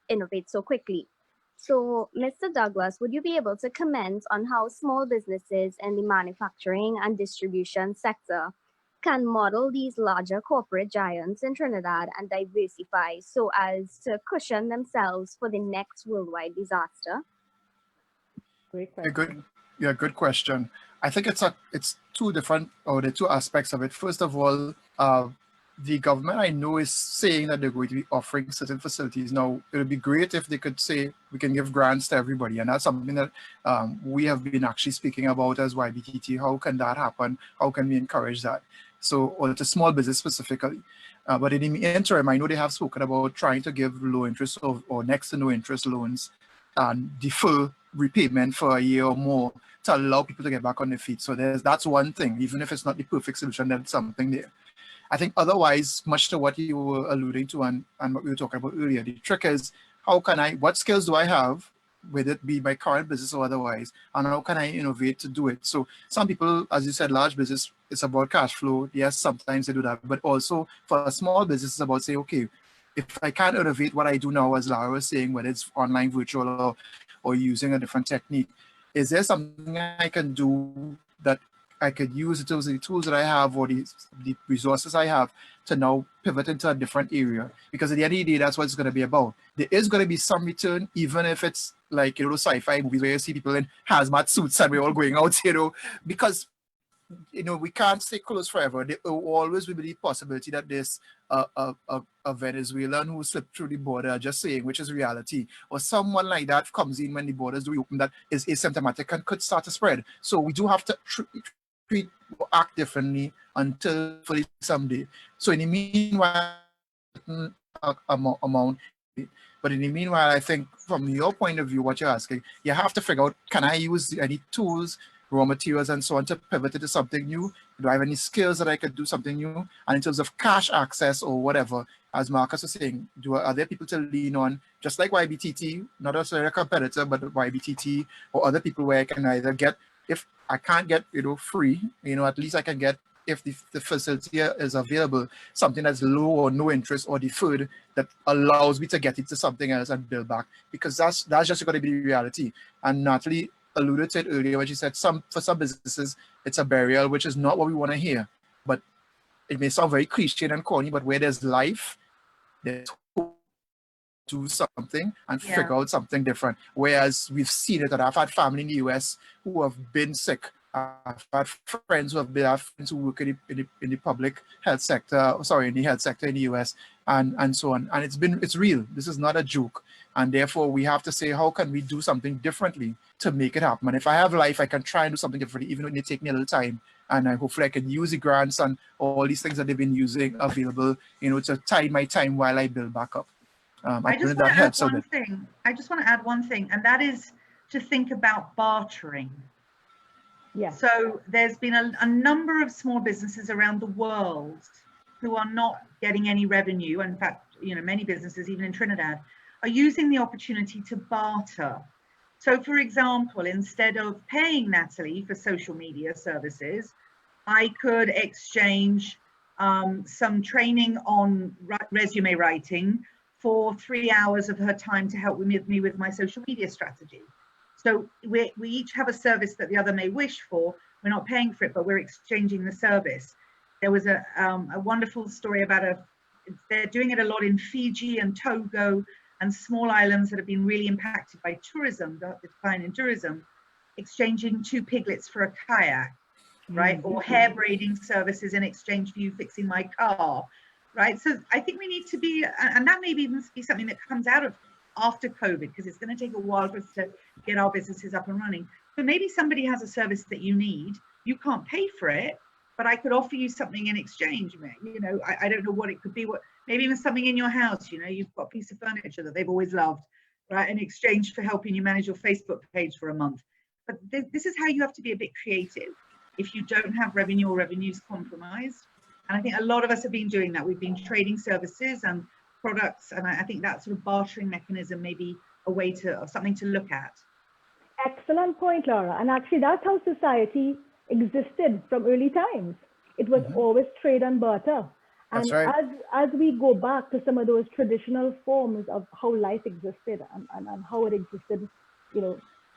F: innovate so quickly. So, Mr. Douglas, would you be able to comment on how small businesses in the manufacturing and distribution sector can model these larger corporate giants in Trinidad and diversify so as to cushion themselves for the next worldwide disaster?
D: Great question.
A: Good question. I think it's two different, or the two aspects of it. First of all, the government, I know, is saying that they're going to be offering certain facilities. Now, it would be great if they could say we can give grants to everybody. And that's something that we have been actually speaking about as YBTT. How can that happen? How can we encourage that? So, or to small business specifically. But in the interim, I know they have spoken about trying to give low interest or next to no interest loans and defer repayment for a year or more to allow people to get back on their feet. So that's one thing. Even if it's not the perfect solution, there's something there. I think otherwise, much to what you were alluding to and what we were talking about earlier, the trick is what skills do I have, whether it be my current business or otherwise, and how can I innovate to do it? So some people, as you said, large business, it's about cash flow. Yes, sometimes they do that, but also for a small business, it's about saying, okay, if I can't innovate what I do now, as Lara was saying, whether it's online, virtual, or using a different technique, is there something I can do that I could use the tools that I have or the resources I have to now pivot into a different area? Because at the end of the day, that's what it's going to be about. There is going to be some return, even if it's like, sci-fi movies where you see people in hazmat suits and we're all going out, because, we can't stay close forever. There will always be the possibility that there's a Venezuelan who slipped through the border, just saying, which is reality, or someone like that comes in when the borders do open that is asymptomatic and could start to spread. So we do have to treat or act differently until fully someday. So in the meanwhile, but in the meanwhile, I think from your point of view, what you're asking, you have to figure out, can I use any tools, raw materials and so on to pivot into something new? Do I have any skills that I could do something new? And in terms of cash access or whatever, as Marcus was saying, are there people to lean on, just like YBTT, not necessarily a competitor, but YBTT or other people where I can either get, if I can't get, free, at least I can get, if the facility is available, something that's low or no interest or deferred that allows me to get into something else and build back, because that's just going to be the reality. And Natalie alluded to it earlier when she said for some businesses, it's a burial, which is not what we want to hear. But it may sound very cliche and corny, but where there's life, there's hope to do something and figure out something different. Whereas we've seen it, that I've had family in the US who have been sick. I've had friends who work in the public health sector, in the health sector in the US, and so on. And it's real. This is not a joke. And therefore, we have to say, how can we do something differently to make it happen? And if I have life, I can try and do something differently, even when it take me a little time. And hopefully I can use the grants and all these things that they've been using available, to tide my time while I build back up.
C: I just want to add one thing. I just want to add one thing, and that is to think about bartering.
D: Yeah.
C: So there's been a number of small businesses around the world who are not getting any revenue. In fact, many businesses, even in Trinidad, are using the opportunity to barter. So for example, instead of paying Natalie for social media services, I could exchange some training on resume writing for 3 hours of her time to help me with my social media strategy. So we each have a service that the other may wish for. We're not paying for it, but we're exchanging the service. There was a wonderful story about they're doing it a lot in Fiji and Togo and small islands that have been really impacted by tourism, the decline in tourism, exchanging 2 piglets for a kayak, right? Or hair braiding services in exchange for you fixing my car, right? So I think we need to be, and that may even be something that comes out of after COVID, because it's going to take a while for us to get our businesses up and running. But maybe somebody has a service that you need, you can't pay for it, but I could offer you something in exchange. I don't know what it could be. Maybe even something in your house. You've got a piece of furniture that they've always loved, right? In exchange for helping you manage your Facebook page for a month. But this is how you have to be a bit creative if you don't have revenue or revenue's compromised. And I think a lot of us have been doing that. We've been trading services and products, and I think that sort of bartering mechanism may be a way or something to look at.
D: Excellent point, Laura. And actually, that's how society existed from early times. It was always trade and barter. And
A: That's right.
D: as we go back to some of those traditional forms of how life existed and how it existed,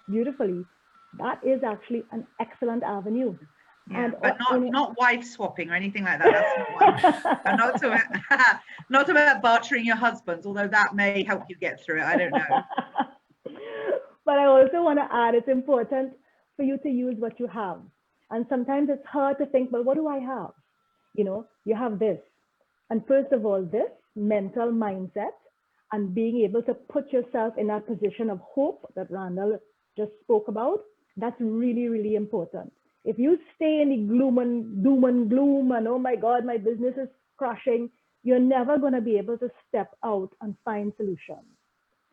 D: beautifully, that is actually an excellent avenue.
C: Yeah,
D: and
C: but not wife swapping or anything like that. That's not one. not about bartering your husbands, although that may help you get through it. I don't know.
D: But I also want to add, it's important for you to use what you have. And sometimes it's hard to think, well, what do I have? You have this. And first of all, this mental mindset and being able to put yourself in that position of hope that Randall just spoke about, that's really, really important. If you stay in the doom and gloom and, oh my God, my business is crashing, you're never going to be able to step out and find solutions.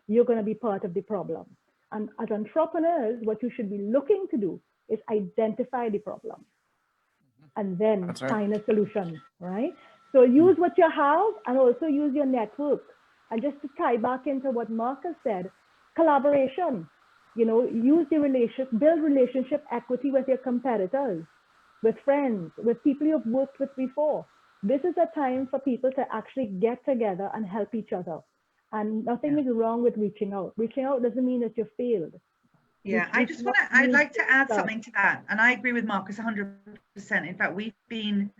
D: You're going to be part of the problem. And as entrepreneurs, what you should be looking to do is identify the problem and then find a solution, right? So use what you have and also use your network. And just to tie back into what Marcus said, collaboration. Use the build relationship equity with your competitors, with friends, with people you've worked with before. This is a time for people to actually get together and help each other. And nothing is wrong with reaching out. Reaching out doesn't mean that you failed.
C: Yeah, I'd like to add something to that. And I agree with Marcus 100%. In fact, we've been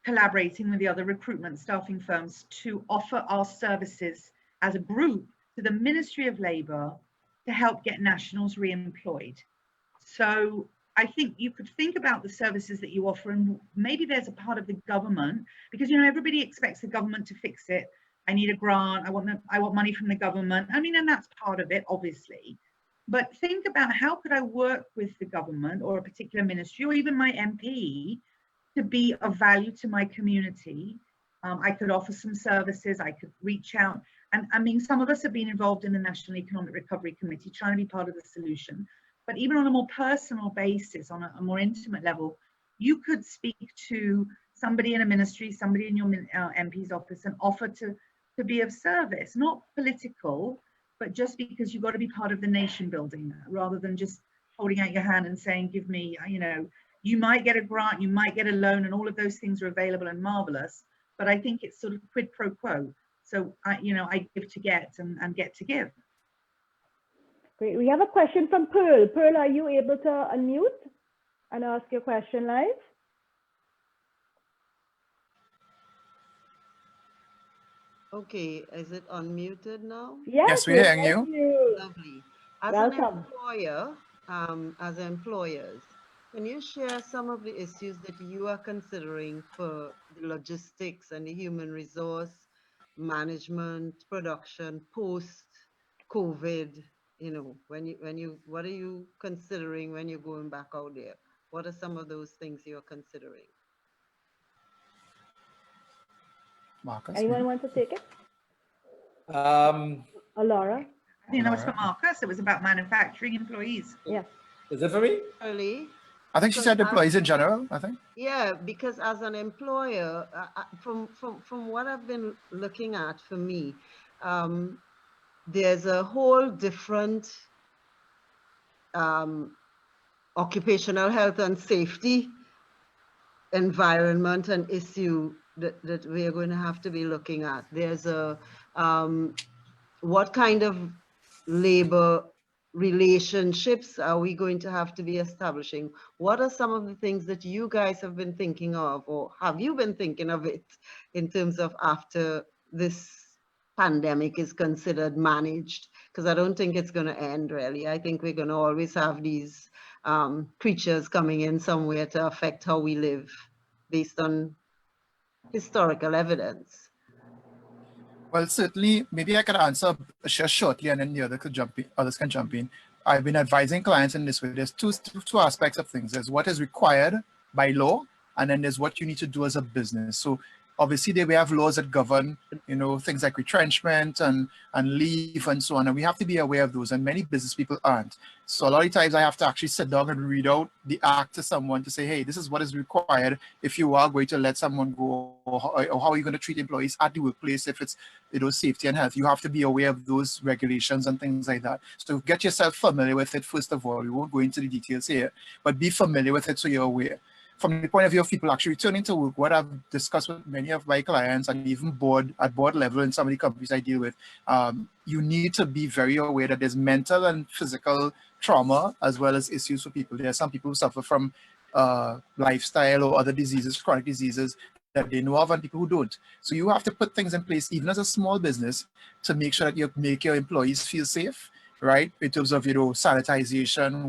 C: collaborating with the other recruitment staffing firms to offer our services as a group to the Ministry of Labour to help get nationals re-employed. So I think you could think about the services that you offer, and maybe there's a part of the government, because everybody expects the government to fix it. I need a grant, I want money from the government. And that's part of it, obviously. But think about, how could I work with the government or a particular ministry or even my MP to be of value to my community? I could offer some services, I could reach out. And some of us have been involved in the National Economic Recovery Committee, trying to be part of the solution. But even on a more personal basis, on a more intimate level, you could speak to somebody in a ministry, somebody in your MP's office, and offer to be of service, not political, but just because you've got to be part of the nation building that, rather than just holding out your hand and saying, give me, you might get a grant, you might get a loan, and all of those things are available and marvelous. But I think it's sort of quid pro quo. So, I give to get and get to give.
D: Great. We have a question from Pearl. Pearl, are you able to unmute and ask your question live?
H: Okay, is it unmuted now?
A: Yes, we're hearing you.
D: Thank you.
H: Lovely. As
D: Welcome.
H: an employer, as employers, can you share some of the issues that you are considering for the logistics and the human resource management, production, post-COVID? You know, what are you considering when you're going back out there? What are some of those things you're considering?
A: Marcus,
D: Anyone
A: maybe?
D: want to take it?
E: Um,
D: Or Laura?
C: I think that was for
A: Laura.
C: Marcus. It was about manufacturing employees.
D: Yes.
E: is it for me?
H: Early.
A: I think she said employees in general, I think.
H: Yeah, because as an employer, from what I've been looking at for me, there's a whole different occupational health and safety environment and issue that we are going to have to be looking at. There's a what kind of labor relationships are we going to have to be establishing? What are some of the things that you guys have been thinking of, or have you been thinking of it in terms of after this pandemic is considered managed? Because I don't think it's going to end really. I think we're going to always have these creatures coming in somewhere to affect how we live based on historical evidence.
A: Well, certainly, maybe I could answer just shortly, and then the others can jump in. I've been advising clients in this way. There's two aspects of things. There's what is required by law, and then there's what you need to do as a business. So obviously, we have laws that govern, things like retrenchment and leave and so on, and we have to be aware of those. And many business people aren't. So a lot of times, I have to actually sit down and read out the act to someone to say, hey, this is what is required if you are going to let someone go, or how are you going to treat employees at the workplace if it's safety and health. You have to be aware of those regulations and things like that. So get yourself familiar with it first of all. We won't go into the details here, but be familiar with it so you're aware. From the point of view of people actually returning to work, what I've discussed with many of my clients and even at board level in some of the companies I deal with, you need to be very aware that there's mental and physical trauma as well as issues for people. There are some people who suffer from lifestyle or other diseases, chronic diseases that they know of, and people who don't. So you have to put things in place, even as a small business, to make sure that you make your employees feel safe, right? In terms of, sanitization,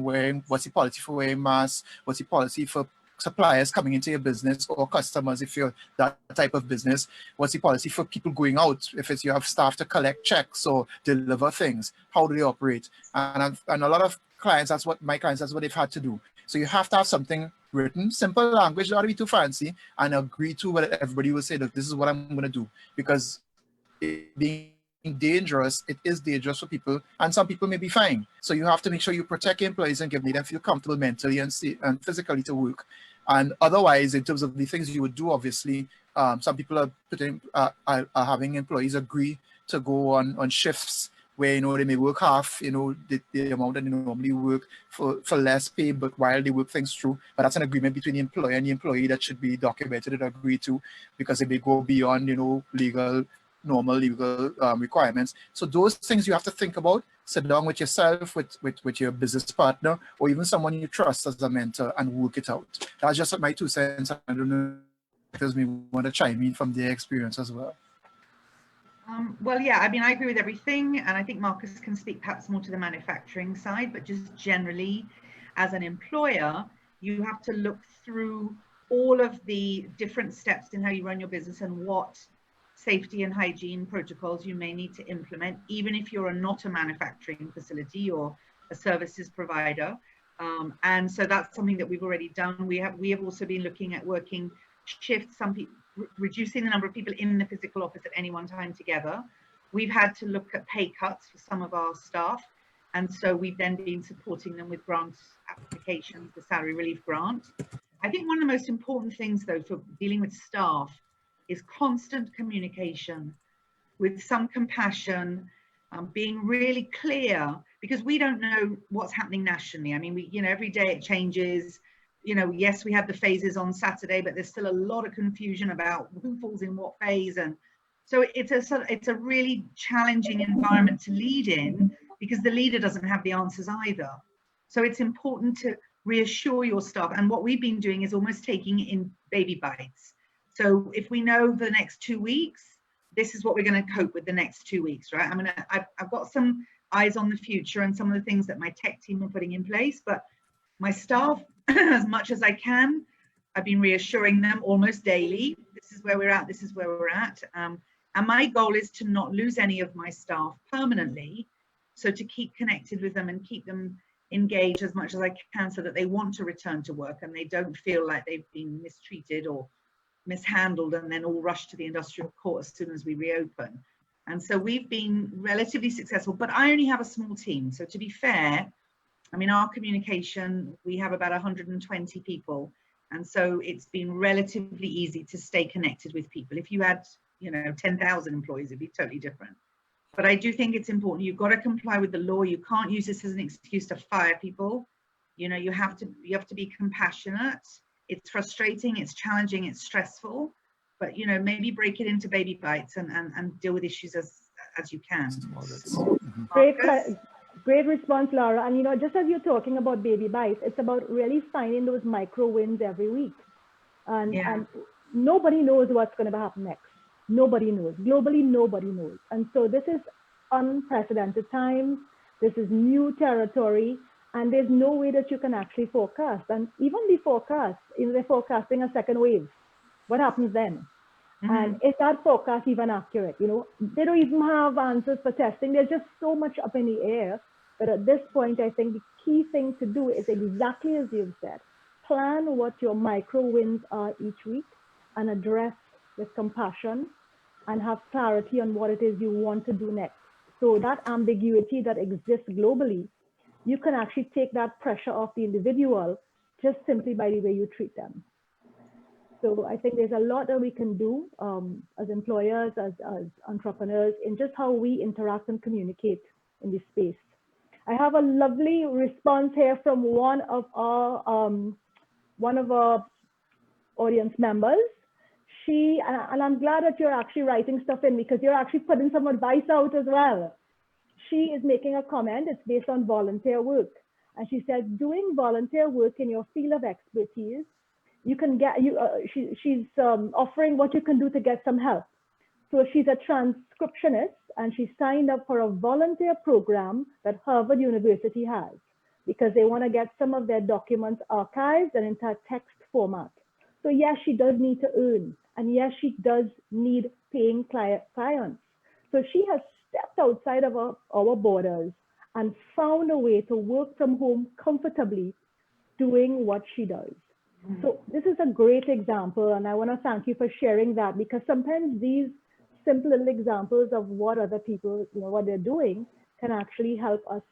A: what's the policy for wearing masks, what's the policy for suppliers coming into your business, or customers if you're that type of business, what's the policy for people going out, if it's you have staff to collect checks or deliver things, how do they operate? And a lot of clients, that's what they've had to do. So you have to have something written, simple language, don't be too fancy, and agree to what everybody will say, that this is what I'm going to do. Because it being dangerous, it is dangerous for people, and some people may be fine. So you have to make sure you protect your employees and make them feel comfortable mentally and physically to work. And otherwise, in terms of the things you would do, obviously, some people are having employees agree to go on shifts where they may work half the amount that they normally work for less pay, but while they work things through. But that's an agreement between the employer and the employee that should be documented and agreed to, because it may go beyond normal legal requirements. So those things you have to think about. Sit down with yourself, with your business partner, or even someone you trust as a mentor, and work it out. That's just my 2 cents. I don't know if others may want to chime in from their experience as well.
C: Well, yeah, I mean, I agree with everything, and I think Marcus can speak perhaps more to the manufacturing side, but just generally, as an employer, you have to look through all of the different steps in how you run your business and what safety and hygiene protocols you may need to implement, even if you're not a manufacturing facility or a services provider. And so that's something that we've already done. We have also been looking at working shifts, some people reducing the number of people in the physical office at any one time together. We've had to look at pay cuts for some of our staff. And so we've then been supporting them with grant applications, the salary relief grant. I think one of the most important things though for dealing with staff is constant communication with some compassion, being really clear, because we don't know what's happening nationally. I mean, every day it changes. Yes, we had the phases on Saturday, but there's still a lot of confusion about who falls in what phase. And so it's a really challenging environment to lead in, because the leader doesn't have the answers either. So it's important to reassure your staff. And what we've been doing is almost taking it in baby bites. So if we know the next 2 weeks, this is what we're going to cope with the next 2 weeks, right? I've got some eyes on the future and some of the things that my tech team are putting in place, but my staff, as much as I can, I've been reassuring them almost daily, this is where we're at, this is where we're at. And my goal is to not lose any of my staff permanently. So to keep connected with them and keep them engaged as much as I can so that they want to return to work and they don't feel like they've been mistreated or mishandled and then all rush to the industrial court as soon as we reopen. And so we've been relatively successful, but I only have a small team. So to be fair, I mean, our communication, we have about 120 people. And so it's been relatively easy to stay connected with people. If you had, 10,000 employees, it'd be totally different. But I do think it's important. You've got to comply with the law. You can't use this as an excuse to fire people. You have to be compassionate. It's frustrating, it's challenging, it's stressful, but maybe break it into baby bites and deal with issues as you can.
D: Great response, Laura. And just as you're talking about baby bites, it's about really finding those micro wins every week. And nobody knows what's going to happen next. Nobody knows. Globally, nobody knows. And so this is unprecedented times. This is new territory. And there's no way that you can actually forecast. And even the forecast, they're forecasting a second wave. What happens then? Mm-hmm. And is that forecast even accurate? They don't even have answers for testing. There's just so much up in the air. But at this point, I think the key thing to do is exactly as you've said. Plan what your micro wins are each week and address with compassion and have clarity on what it is you want to do next. So that ambiguity that exists globally, you can actually take that pressure off the individual just simply by the way you treat them. So I think there's a lot that we can do as employers, as entrepreneurs, in just how we interact and communicate in this space. I have a lovely response here from one of our audience members. And I'm glad that you're actually writing stuff in because you're actually putting some advice out as well. She is making a comment. It's based on volunteer work. And she said, doing volunteer work in your field of expertise, you can get, she's offering what you can do to get some help. So she's a transcriptionist and she signed up for a volunteer program that Harvard University has because they want to get some of their documents archived and into text format. So yes, she does need to earn. And yes, she does need paying clients. So she has stepped outside of our borders and found a way to work from home comfortably doing what she does. So this is a great example, and I want to thank you for sharing that because sometimes these simple little examples of what other people, what they're doing can actually help us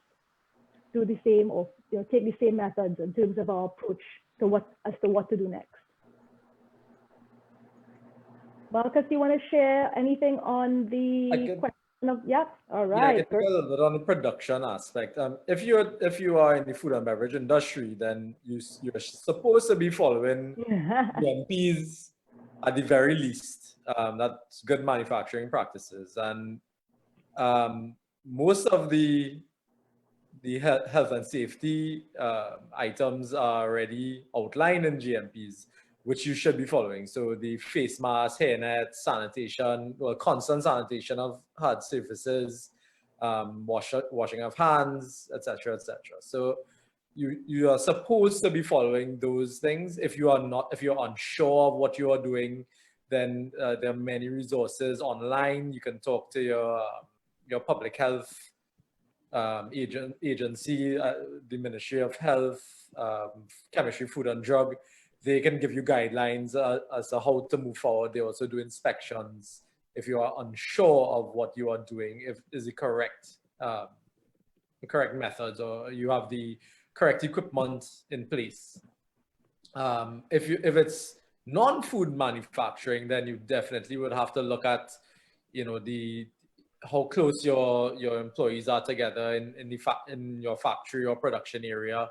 D: do the same or take the same methods in terms of our approach to what to do next. Marcus, do you want to share anything on the question of, yeah, all right.
E: Yeah, I can talk a little bit on the production aspect. If you are in the food and beverage industry, then you're supposed to be following GMPs at the very least. That's good manufacturing practices. And most of the health and safety items are already outlined in GMPs, which you should be following. So the face mask, hairnet, sanitation, constant sanitation of hard surfaces, washing of hands, etc., etc. So you are supposed to be following those things. If you're unsure of what you are doing, then there are many resources online. You can talk to your public health agency, the Ministry of Health, Chemistry, Food and Drug. They can give you guidelines as to how to move forward. They also do inspections if you are unsure of what you are doing, if is the correct methods or you have the correct equipment in place. If it's non-food manufacturing, then you definitely would have to look at, how close your employees are together in your factory or production area.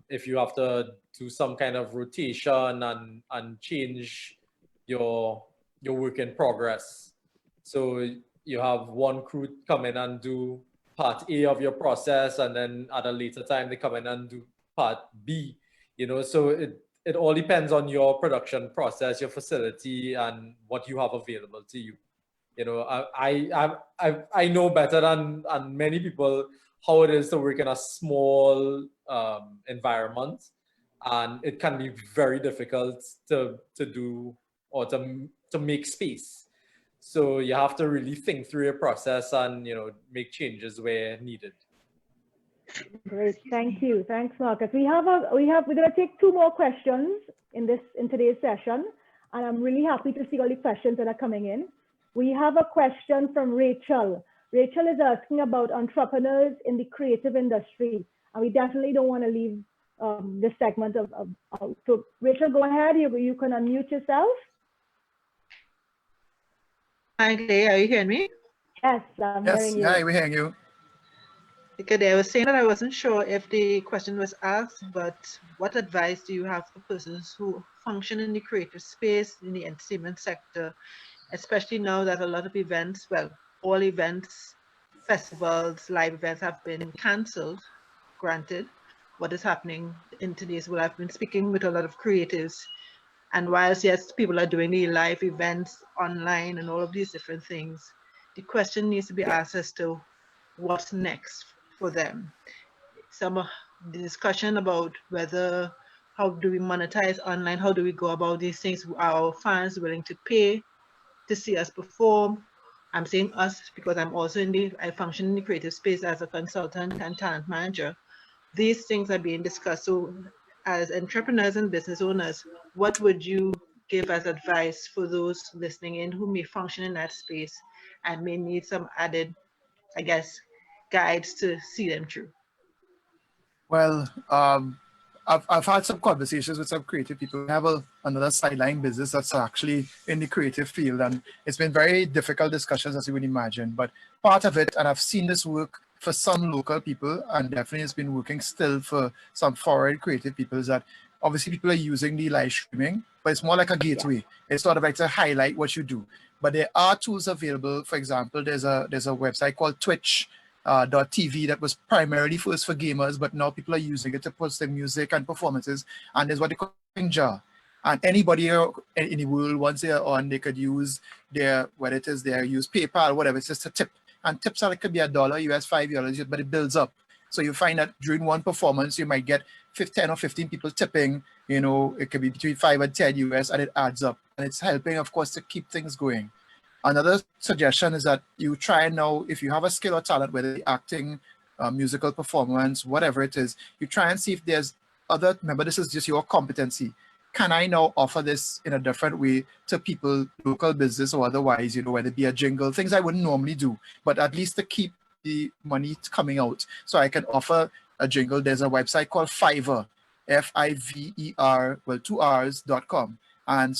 E: If you have to do some kind of rotation and change your work in progress. So you have one crew come in and do part A of your process, and then at a later time they come in and do part B, so it all depends on your production process, your facility, and what you have available to you. You know, I know better than many people how it is to work in a small environment, and it can be very difficult to do or to make space. So you have to really think through your process and, you know, make changes where needed.
D: Great, thank you. Thanks, Marcus. We're gonna take 2 more questions in today's session, and I'm really happy to see all the questions that are coming in. We have a question from Rachel. Rachel is asking about entrepreneurs in the creative industry, and we definitely don't want to leave this segment so Rachel, go ahead. You can unmute yourself.
I: Hi, Clay, are you hearing me?
D: Yes, I'm hearing you.
A: Hi, we're hearing you.
I: Okay, I was saying that I wasn't sure if the question was asked, but what advice do you have for persons who function in the creative space, in the entertainment sector, especially now that a lot of events, well, all events, festivals, live events have been cancelled, granted. What is happening in today's world? I've been speaking with a lot of creatives, and whilst, yes, people are doing the live events online and all of these different things, the question needs to be asked as to what's next for them. The discussion about how do we monetize online, how do we go about these things, are our fans willing to pay to see us perform? I'm saying us because I'm also I function in the creative space as a consultant and talent manager. These things are being discussed. So as entrepreneurs and business owners, what would you give as advice for those listening in who may function in that space and may need some added, I guess, guides to see them through?
A: Well, I've had some conversations with some creative people. We have another sideline business that's actually in the creative field, and it's been very difficult discussions, as you would imagine. But part of it, and I've seen this work for some local people, and definitely it's been working still for some foreign creative people, is that obviously people are using the live streaming, but it's more like a gateway. Yeah. It's sort of like to highlight what you do. But there are tools available. For example, there's a website called Twitch.tv that was primarily first for gamers, but now people are using it to post their music and performances. And there's what they call jar. And anybody in the world, once they're on, they could use whether it is they use PayPal, whatever, it's just a tip. And tips it could be $1, US $5, but it builds up. So you find that during one performance, you might get 10 or 15 people tipping, you know, it could be between 5 and 10 US, and it adds up. And it's helping, of course, to keep things going. Another suggestion is that you try now, if you have a skill or talent, whether acting, musical performance, whatever it is, you try and see if there's remember, this is just your competency. Can I now offer this in a different way to people, local business or otherwise, you know, whether it be a jingle, things I wouldn't normally do, but at least to keep the money coming out. So I can offer a jingle. There's a website called Fiverr, Fiver, 2 Rs.com. And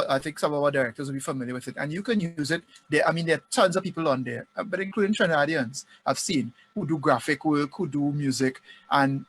A: I think some of our directors will be familiar with it. And you can use it. There are tons of people on there, but including Trinidadians I've seen who do graphic work, who do music. And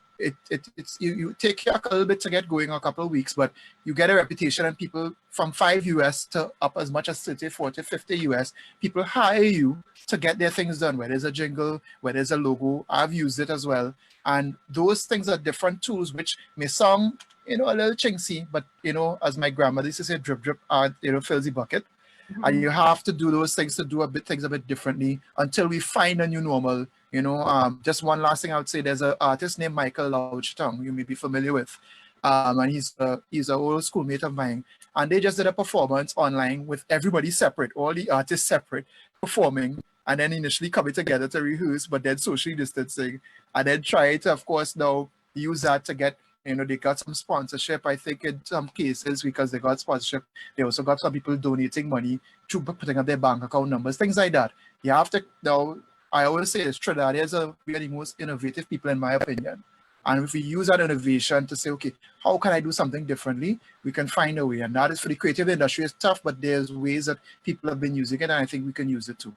A: you take a little bit to get going, a couple of weeks, but you get a reputation, and people from $5 US to up as much as 30, 40, 50 US, people hire you to get their things done, whether it's a jingle, whether it's a logo. I've used it as well. And those things are different tools, which may sound, you know, a little chinksy, but, you know, as my grandmother used to say, drip, drip, you know, fills the bucket. Mm-hmm. And you have to do those things to do things a bit differently until we find a new normal. You know, just one last thing I would say, there's an artist named Michael Louchton, you may be familiar with. And he's an old schoolmate of mine. And they just did a performance online with everybody separate, all the artists separate, performing, and then initially coming together to rehearse, but then socially distancing. And then try to, of course, now use that to get, you know, they got some sponsorship, I think, in some cases, because they got sponsorship. They also got some people donating money to putting up their bank account numbers, things like that. You have to, now, I always say this, Trinidadians we are the most innovative people, in my opinion. And if we use that innovation to say, okay, how can I do something differently? We can find a way. And that is, for the creative industry, it's tough, but there's ways that people have been using it, and I think we can use it too.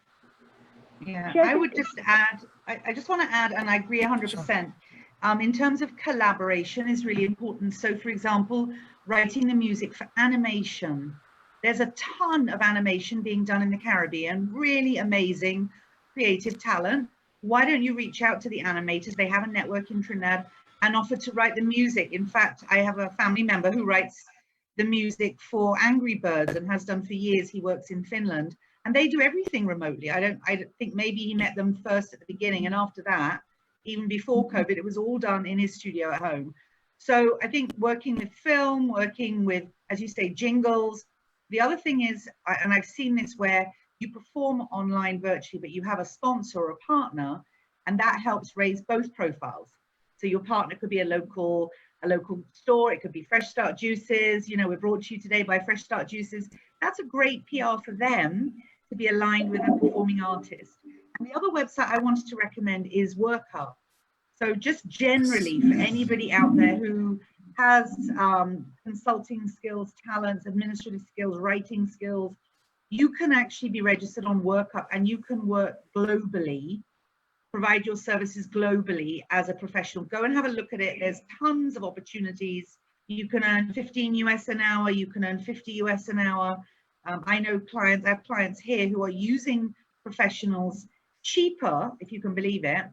C: Yeah, I would just add, I just want to add, and I agree 100%. In terms of collaboration is really important. So for example, writing the music for animation. There's a ton of animation being done in the Caribbean, really amazing creative talent. Why don't you reach out to the animators? They have a network in Trinidad, and offer to write the music. In fact, I have a family member who writes the music for Angry Birds and has done for years. He works in Finland. and they do everything remotely. I don't think maybe he met them first at the beginning, and after that, even before COVID, it was all done in his studio at home. So I think working with film, working with, as you say, jingles. The other thing is, and I've seen this where you perform online virtually, but you have a sponsor or a partner, and that helps raise both profiles. So your partner could be a local store, it could be Fresh Start Juices, you know, we're brought to you today by Fresh Start Juices. That's a great PR for them to be aligned with a performing artist. And the other website I wanted to recommend is WorkUp. So just generally for anybody out there who has consulting skills, talents, administrative skills, writing skills, you can actually be registered on WorkUp and you can work globally, provide your services globally as a professional. Go and have a look at it. There's tons of opportunities. You can earn 15 US an hour, you can earn 50 US an hour. I know clients, I have clients here who are using professionals cheaper, if you can believe it,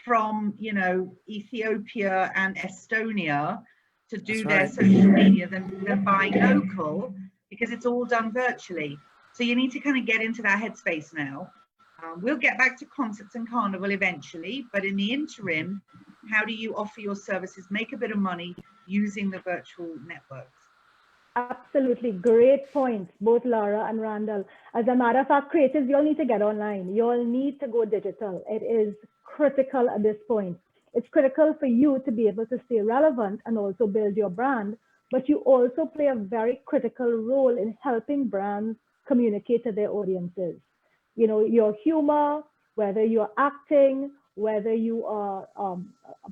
C: from, you know, Ethiopia and Estonia to do their social media than buying local, because it's all done virtually. So you need to kind of get into that headspace now. We'll get back to concerts and carnival eventually, but in the interim, how do you offer your services, make a bit of money using the virtual networks?
D: Absolutely, great points, both Laura and Randall. As a matter of fact, creatives, you all need to get online. You all need to go digital. It is critical at this point. It's critical for you to be able to stay relevant and also build your brand, but you also play a very critical role in helping brands communicate to their audiences. You know, your humor, whether you're acting, whether you are a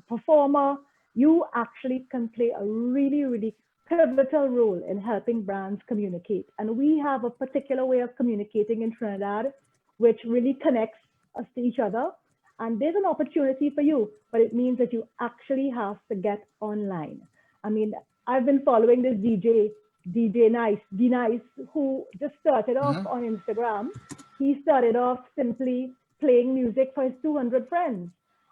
D: performer, you actually can play a really, really pivotal role in helping brands communicate. And we have a particular way of communicating in Trinidad, which really connects us to each other. And there's an opportunity for you, but it means that you actually have to get online. I mean, I've been following this DJ Nice, D-Nice, who just started off on Instagram. He started off simply playing music for his 200 friends.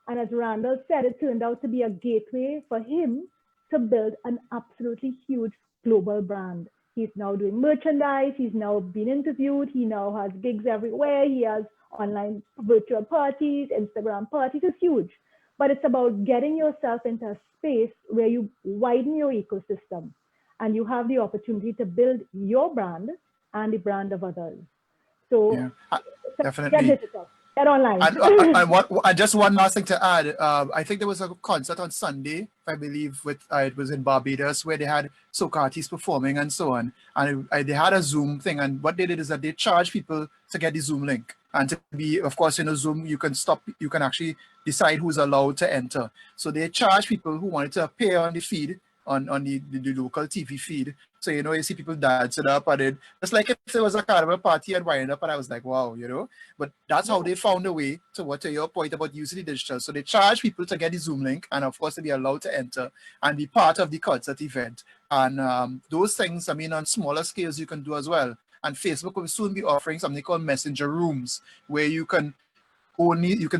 D: And as Randall said, it turned out to be a gateway for him to build an absolutely huge global brand. He's now doing merchandise. He's now been interviewed. He now has gigs everywhere. He has online virtual parties, Instagram parties. It's huge. But it's about getting yourself into a space where you widen your ecosystem and you have the opportunity to build your brand and the brand of others. So
A: yeah, definitely.
D: Get digital, get online.
A: And just one last thing to add. I think there was a concert on Sunday, I believe, with it was in Barbados, where they had soca artists performing and so on. And they had a Zoom thing. And what they did is that they charged people to get the Zoom link. And to be, of course, in a Zoom, you can actually decide who's allowed to enter. So they charge people who wanted to appear on the feed, on the local TV feed. So, you know, you see people dancing up and it's like if there was a carnival party and winding up, and I was like, wow, you know, but that's how they found a way to your point about using the digital. So they charge people to get the Zoom link and of course to be allowed to enter and be part of the concert event. And those things, I mean, on smaller scales you can do as well. And Facebook will soon be offering something called messenger rooms, where you can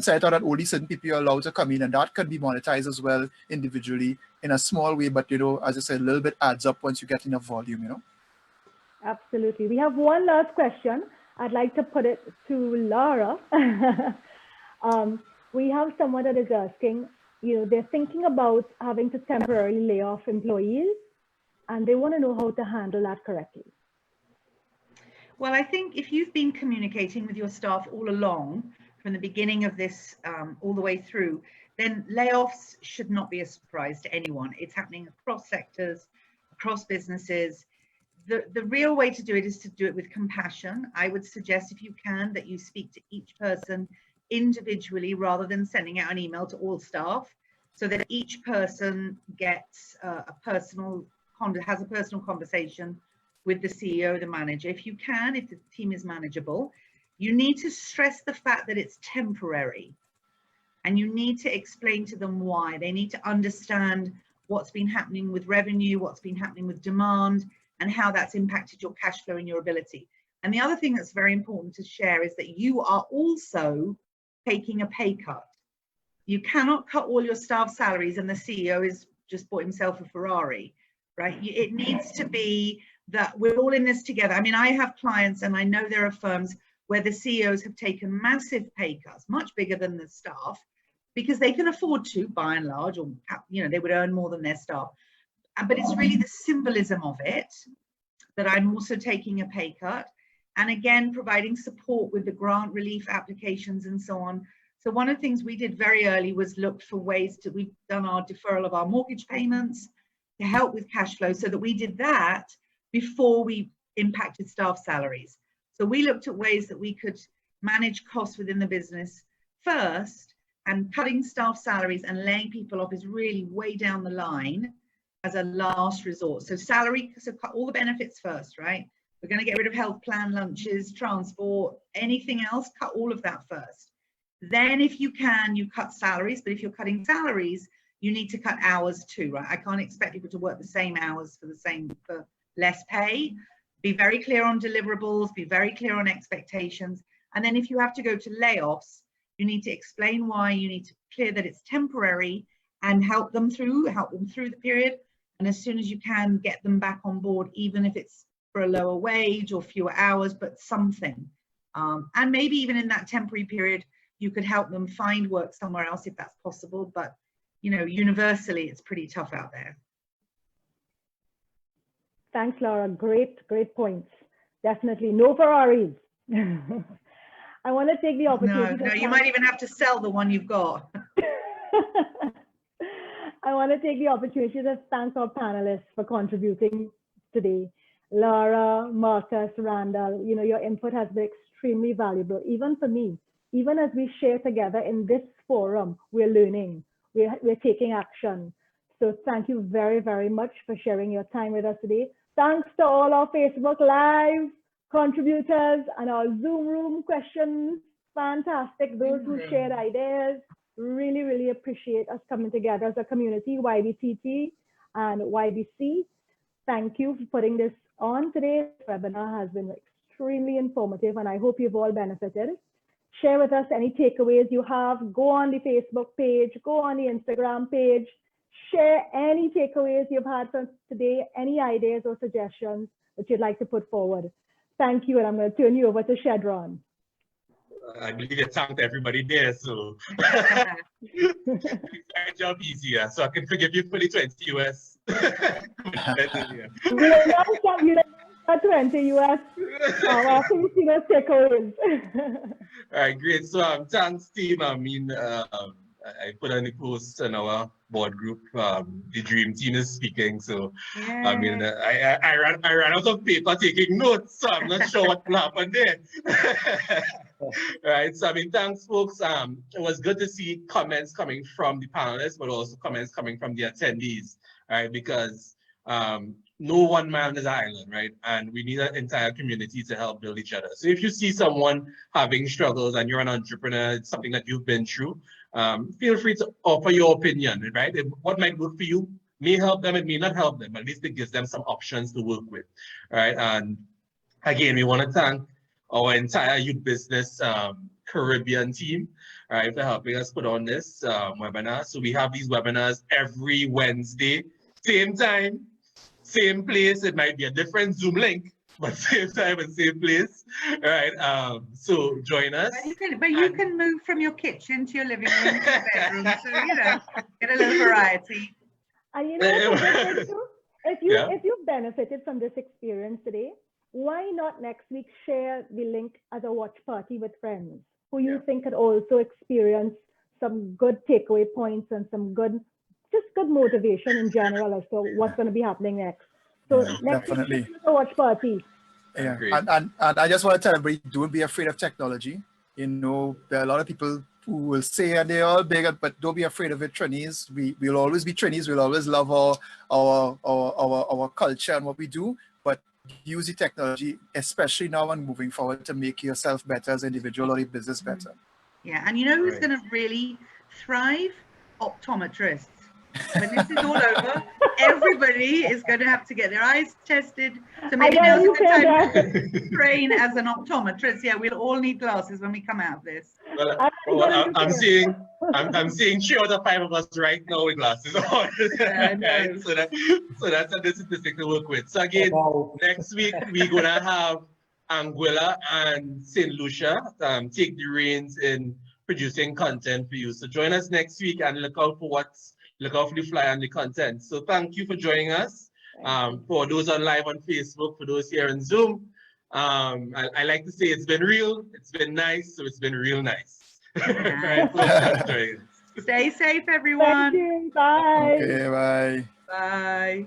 A: set out that only certain people are allowed to come in, and that can be monetized as well individually in a small way. But, you know, as I said, a little bit adds up once you get enough volume, you know.
D: Absolutely. We have one last question. I'd like to put it to Laura. We have someone that is asking, you know, they're thinking about having to temporarily lay off employees, and they want to know how to handle that correctly.
C: Well, I think if you've been communicating with your staff all along, from the beginning of this all the way through, then layoffs should not be a surprise to anyone. It's happening across sectors, across businesses. The real way to do it is to do it with compassion. I would suggest, if you can, that you speak to each person individually rather than sending out an email to all staff, so that each person gets has a personal conversation with the CEO, the manager. If you can, if the team is manageable, you need to stress the fact that it's temporary, and you need to explain to them why. They need to understand what's been happening with revenue, what's been happening with demand, and how that's impacted your cash flow and your ability. And the other thing that's very important to share is that you are also taking a pay cut. You cannot cut all your staff salaries and the CEO has just bought himself a Ferrari, right? It needs to be that we're all in this together. I mean, I have clients and I know there are firms where the CEOs have taken massive pay cuts, much bigger than the staff, because they can afford to, by and large, or they would earn more than their staff. But it's really the symbolism of it that I'm also taking a pay cut, and again providing support with the grant relief applications and so on. So one of the things we did very early was look for ways to, we've done our deferral of our mortgage payments to help with cash flow, so that we did that before we impacted staff salaries. So we looked at ways that we could manage costs within the business first, and cutting staff salaries and laying people off is really way down the line as a last resort. So salary, so cut all the benefits first, right? We're going to get rid of health plan, lunches, transport, anything else, cut all of that first. Then if you can, you cut salaries, but if you're cutting salaries, you need to cut hours too, right? I can't expect people to work the same hours for less pay. Be very clear on deliverables, be very clear on expectations. And then if you have to go to layoffs, you need to explain why, you need to clear that it's temporary, and help them through the period. And as soon as you can, get them back on board, even if it's for a lower wage or fewer hours, but something. And maybe even in that temporary period, you could help them find work somewhere else if that's possible. But universally, it's pretty tough out there.
D: Thanks, Laura. Great points. Definitely no Ferraris. I want to take the opportunity.
C: No, you might even have to sell the one you've got.
D: I want to take the opportunity to thank our panelists for contributing today. Laura, Marcus, Randall, your input has been extremely valuable, even for me. Even as we share together in this forum, we're learning, we're taking action. So thank you very, very much for sharing your time with us today. Thanks to all our Facebook Live contributors and our Zoom room questions. Fantastic. Those who shared ideas. Really, really appreciate us coming together as a community, YBTT and YBC. Thank you for putting this on today. This webinar has been extremely informative, and I hope you've all benefited. Share with us any takeaways you have. Go on the Facebook page, go on the Instagram page, share any takeaways you've had from today, any ideas or suggestions that you'd like to put forward. Thank you, and I'm going to turn you over to Shedron.
B: I believe you thanked everybody there, so make my job easier, so I can forgive you for the 20 US.
D: We are 20 US. I think takeaways.
B: All right, great. So thanks, team. I mean, I put on the post in our board group. The dream team is speaking. So yeah. I mean, I ran out of paper taking notes, so I'm not sure what will happen there. Right. So I mean, thanks, folks. It was good to see comments coming from the panelists, but also comments coming from the attendees, right? Because no one man is an island, right? And we need an entire community to help build each other. So if you see someone having struggles and you're an entrepreneur, it's something that you've been through, feel free to offer your opinion, right? What might work for you may help them, it may not help them, but at least it gives them some options to work with, right? And again, we want to thank our entire Youth Business Caribbean team, right, for helping us put on this webinar. So we have these webinars every Wednesday, same time, same place. It might be a different Zoom link, but same time and same place, right? So join us.
C: But you can move from your kitchen to your living room to your bedroom, so get a little variety.
D: And if you've benefited from this experience today, why not next week share the link as a watch party with friends who you think could also experience some good takeaway points and some good motivation in general as to what's going to be happening next. So next week, a watch party.
A: Yeah, and I just want to tell everybody, don't be afraid of technology. There are a lot of people who will say, and they're all big, but don't be afraid of it, Trinis. We'll always be Trinis. We'll always love our culture and what we do, but use the technology, especially now and moving forward, to make yourself better as an individual or the business better.
C: Yeah, and who's going to really thrive? Optometrists. When this is all over, everybody is going to have to get their eyes tested. So maybe now's a good time to train as an optometrist. Yeah, we'll all need glasses when we come out of this.
B: Well, I'm seeing 3 out of 5 of us right now with glasses on. Right? So that's a statistic to work with. So again, next week we're gonna have Anguilla and St. Lucia take the reins in producing content for you. So join us next week and look out for the flyer and the content. So thank you for joining us. For those on live on Facebook, for those here on Zoom, I like to say it's been real, it's been nice, so it's been real nice. Right, so thanks for joining us.
C: Stay safe, everyone.
D: Thank you. Bye.
A: Okay, bye.
C: Bye.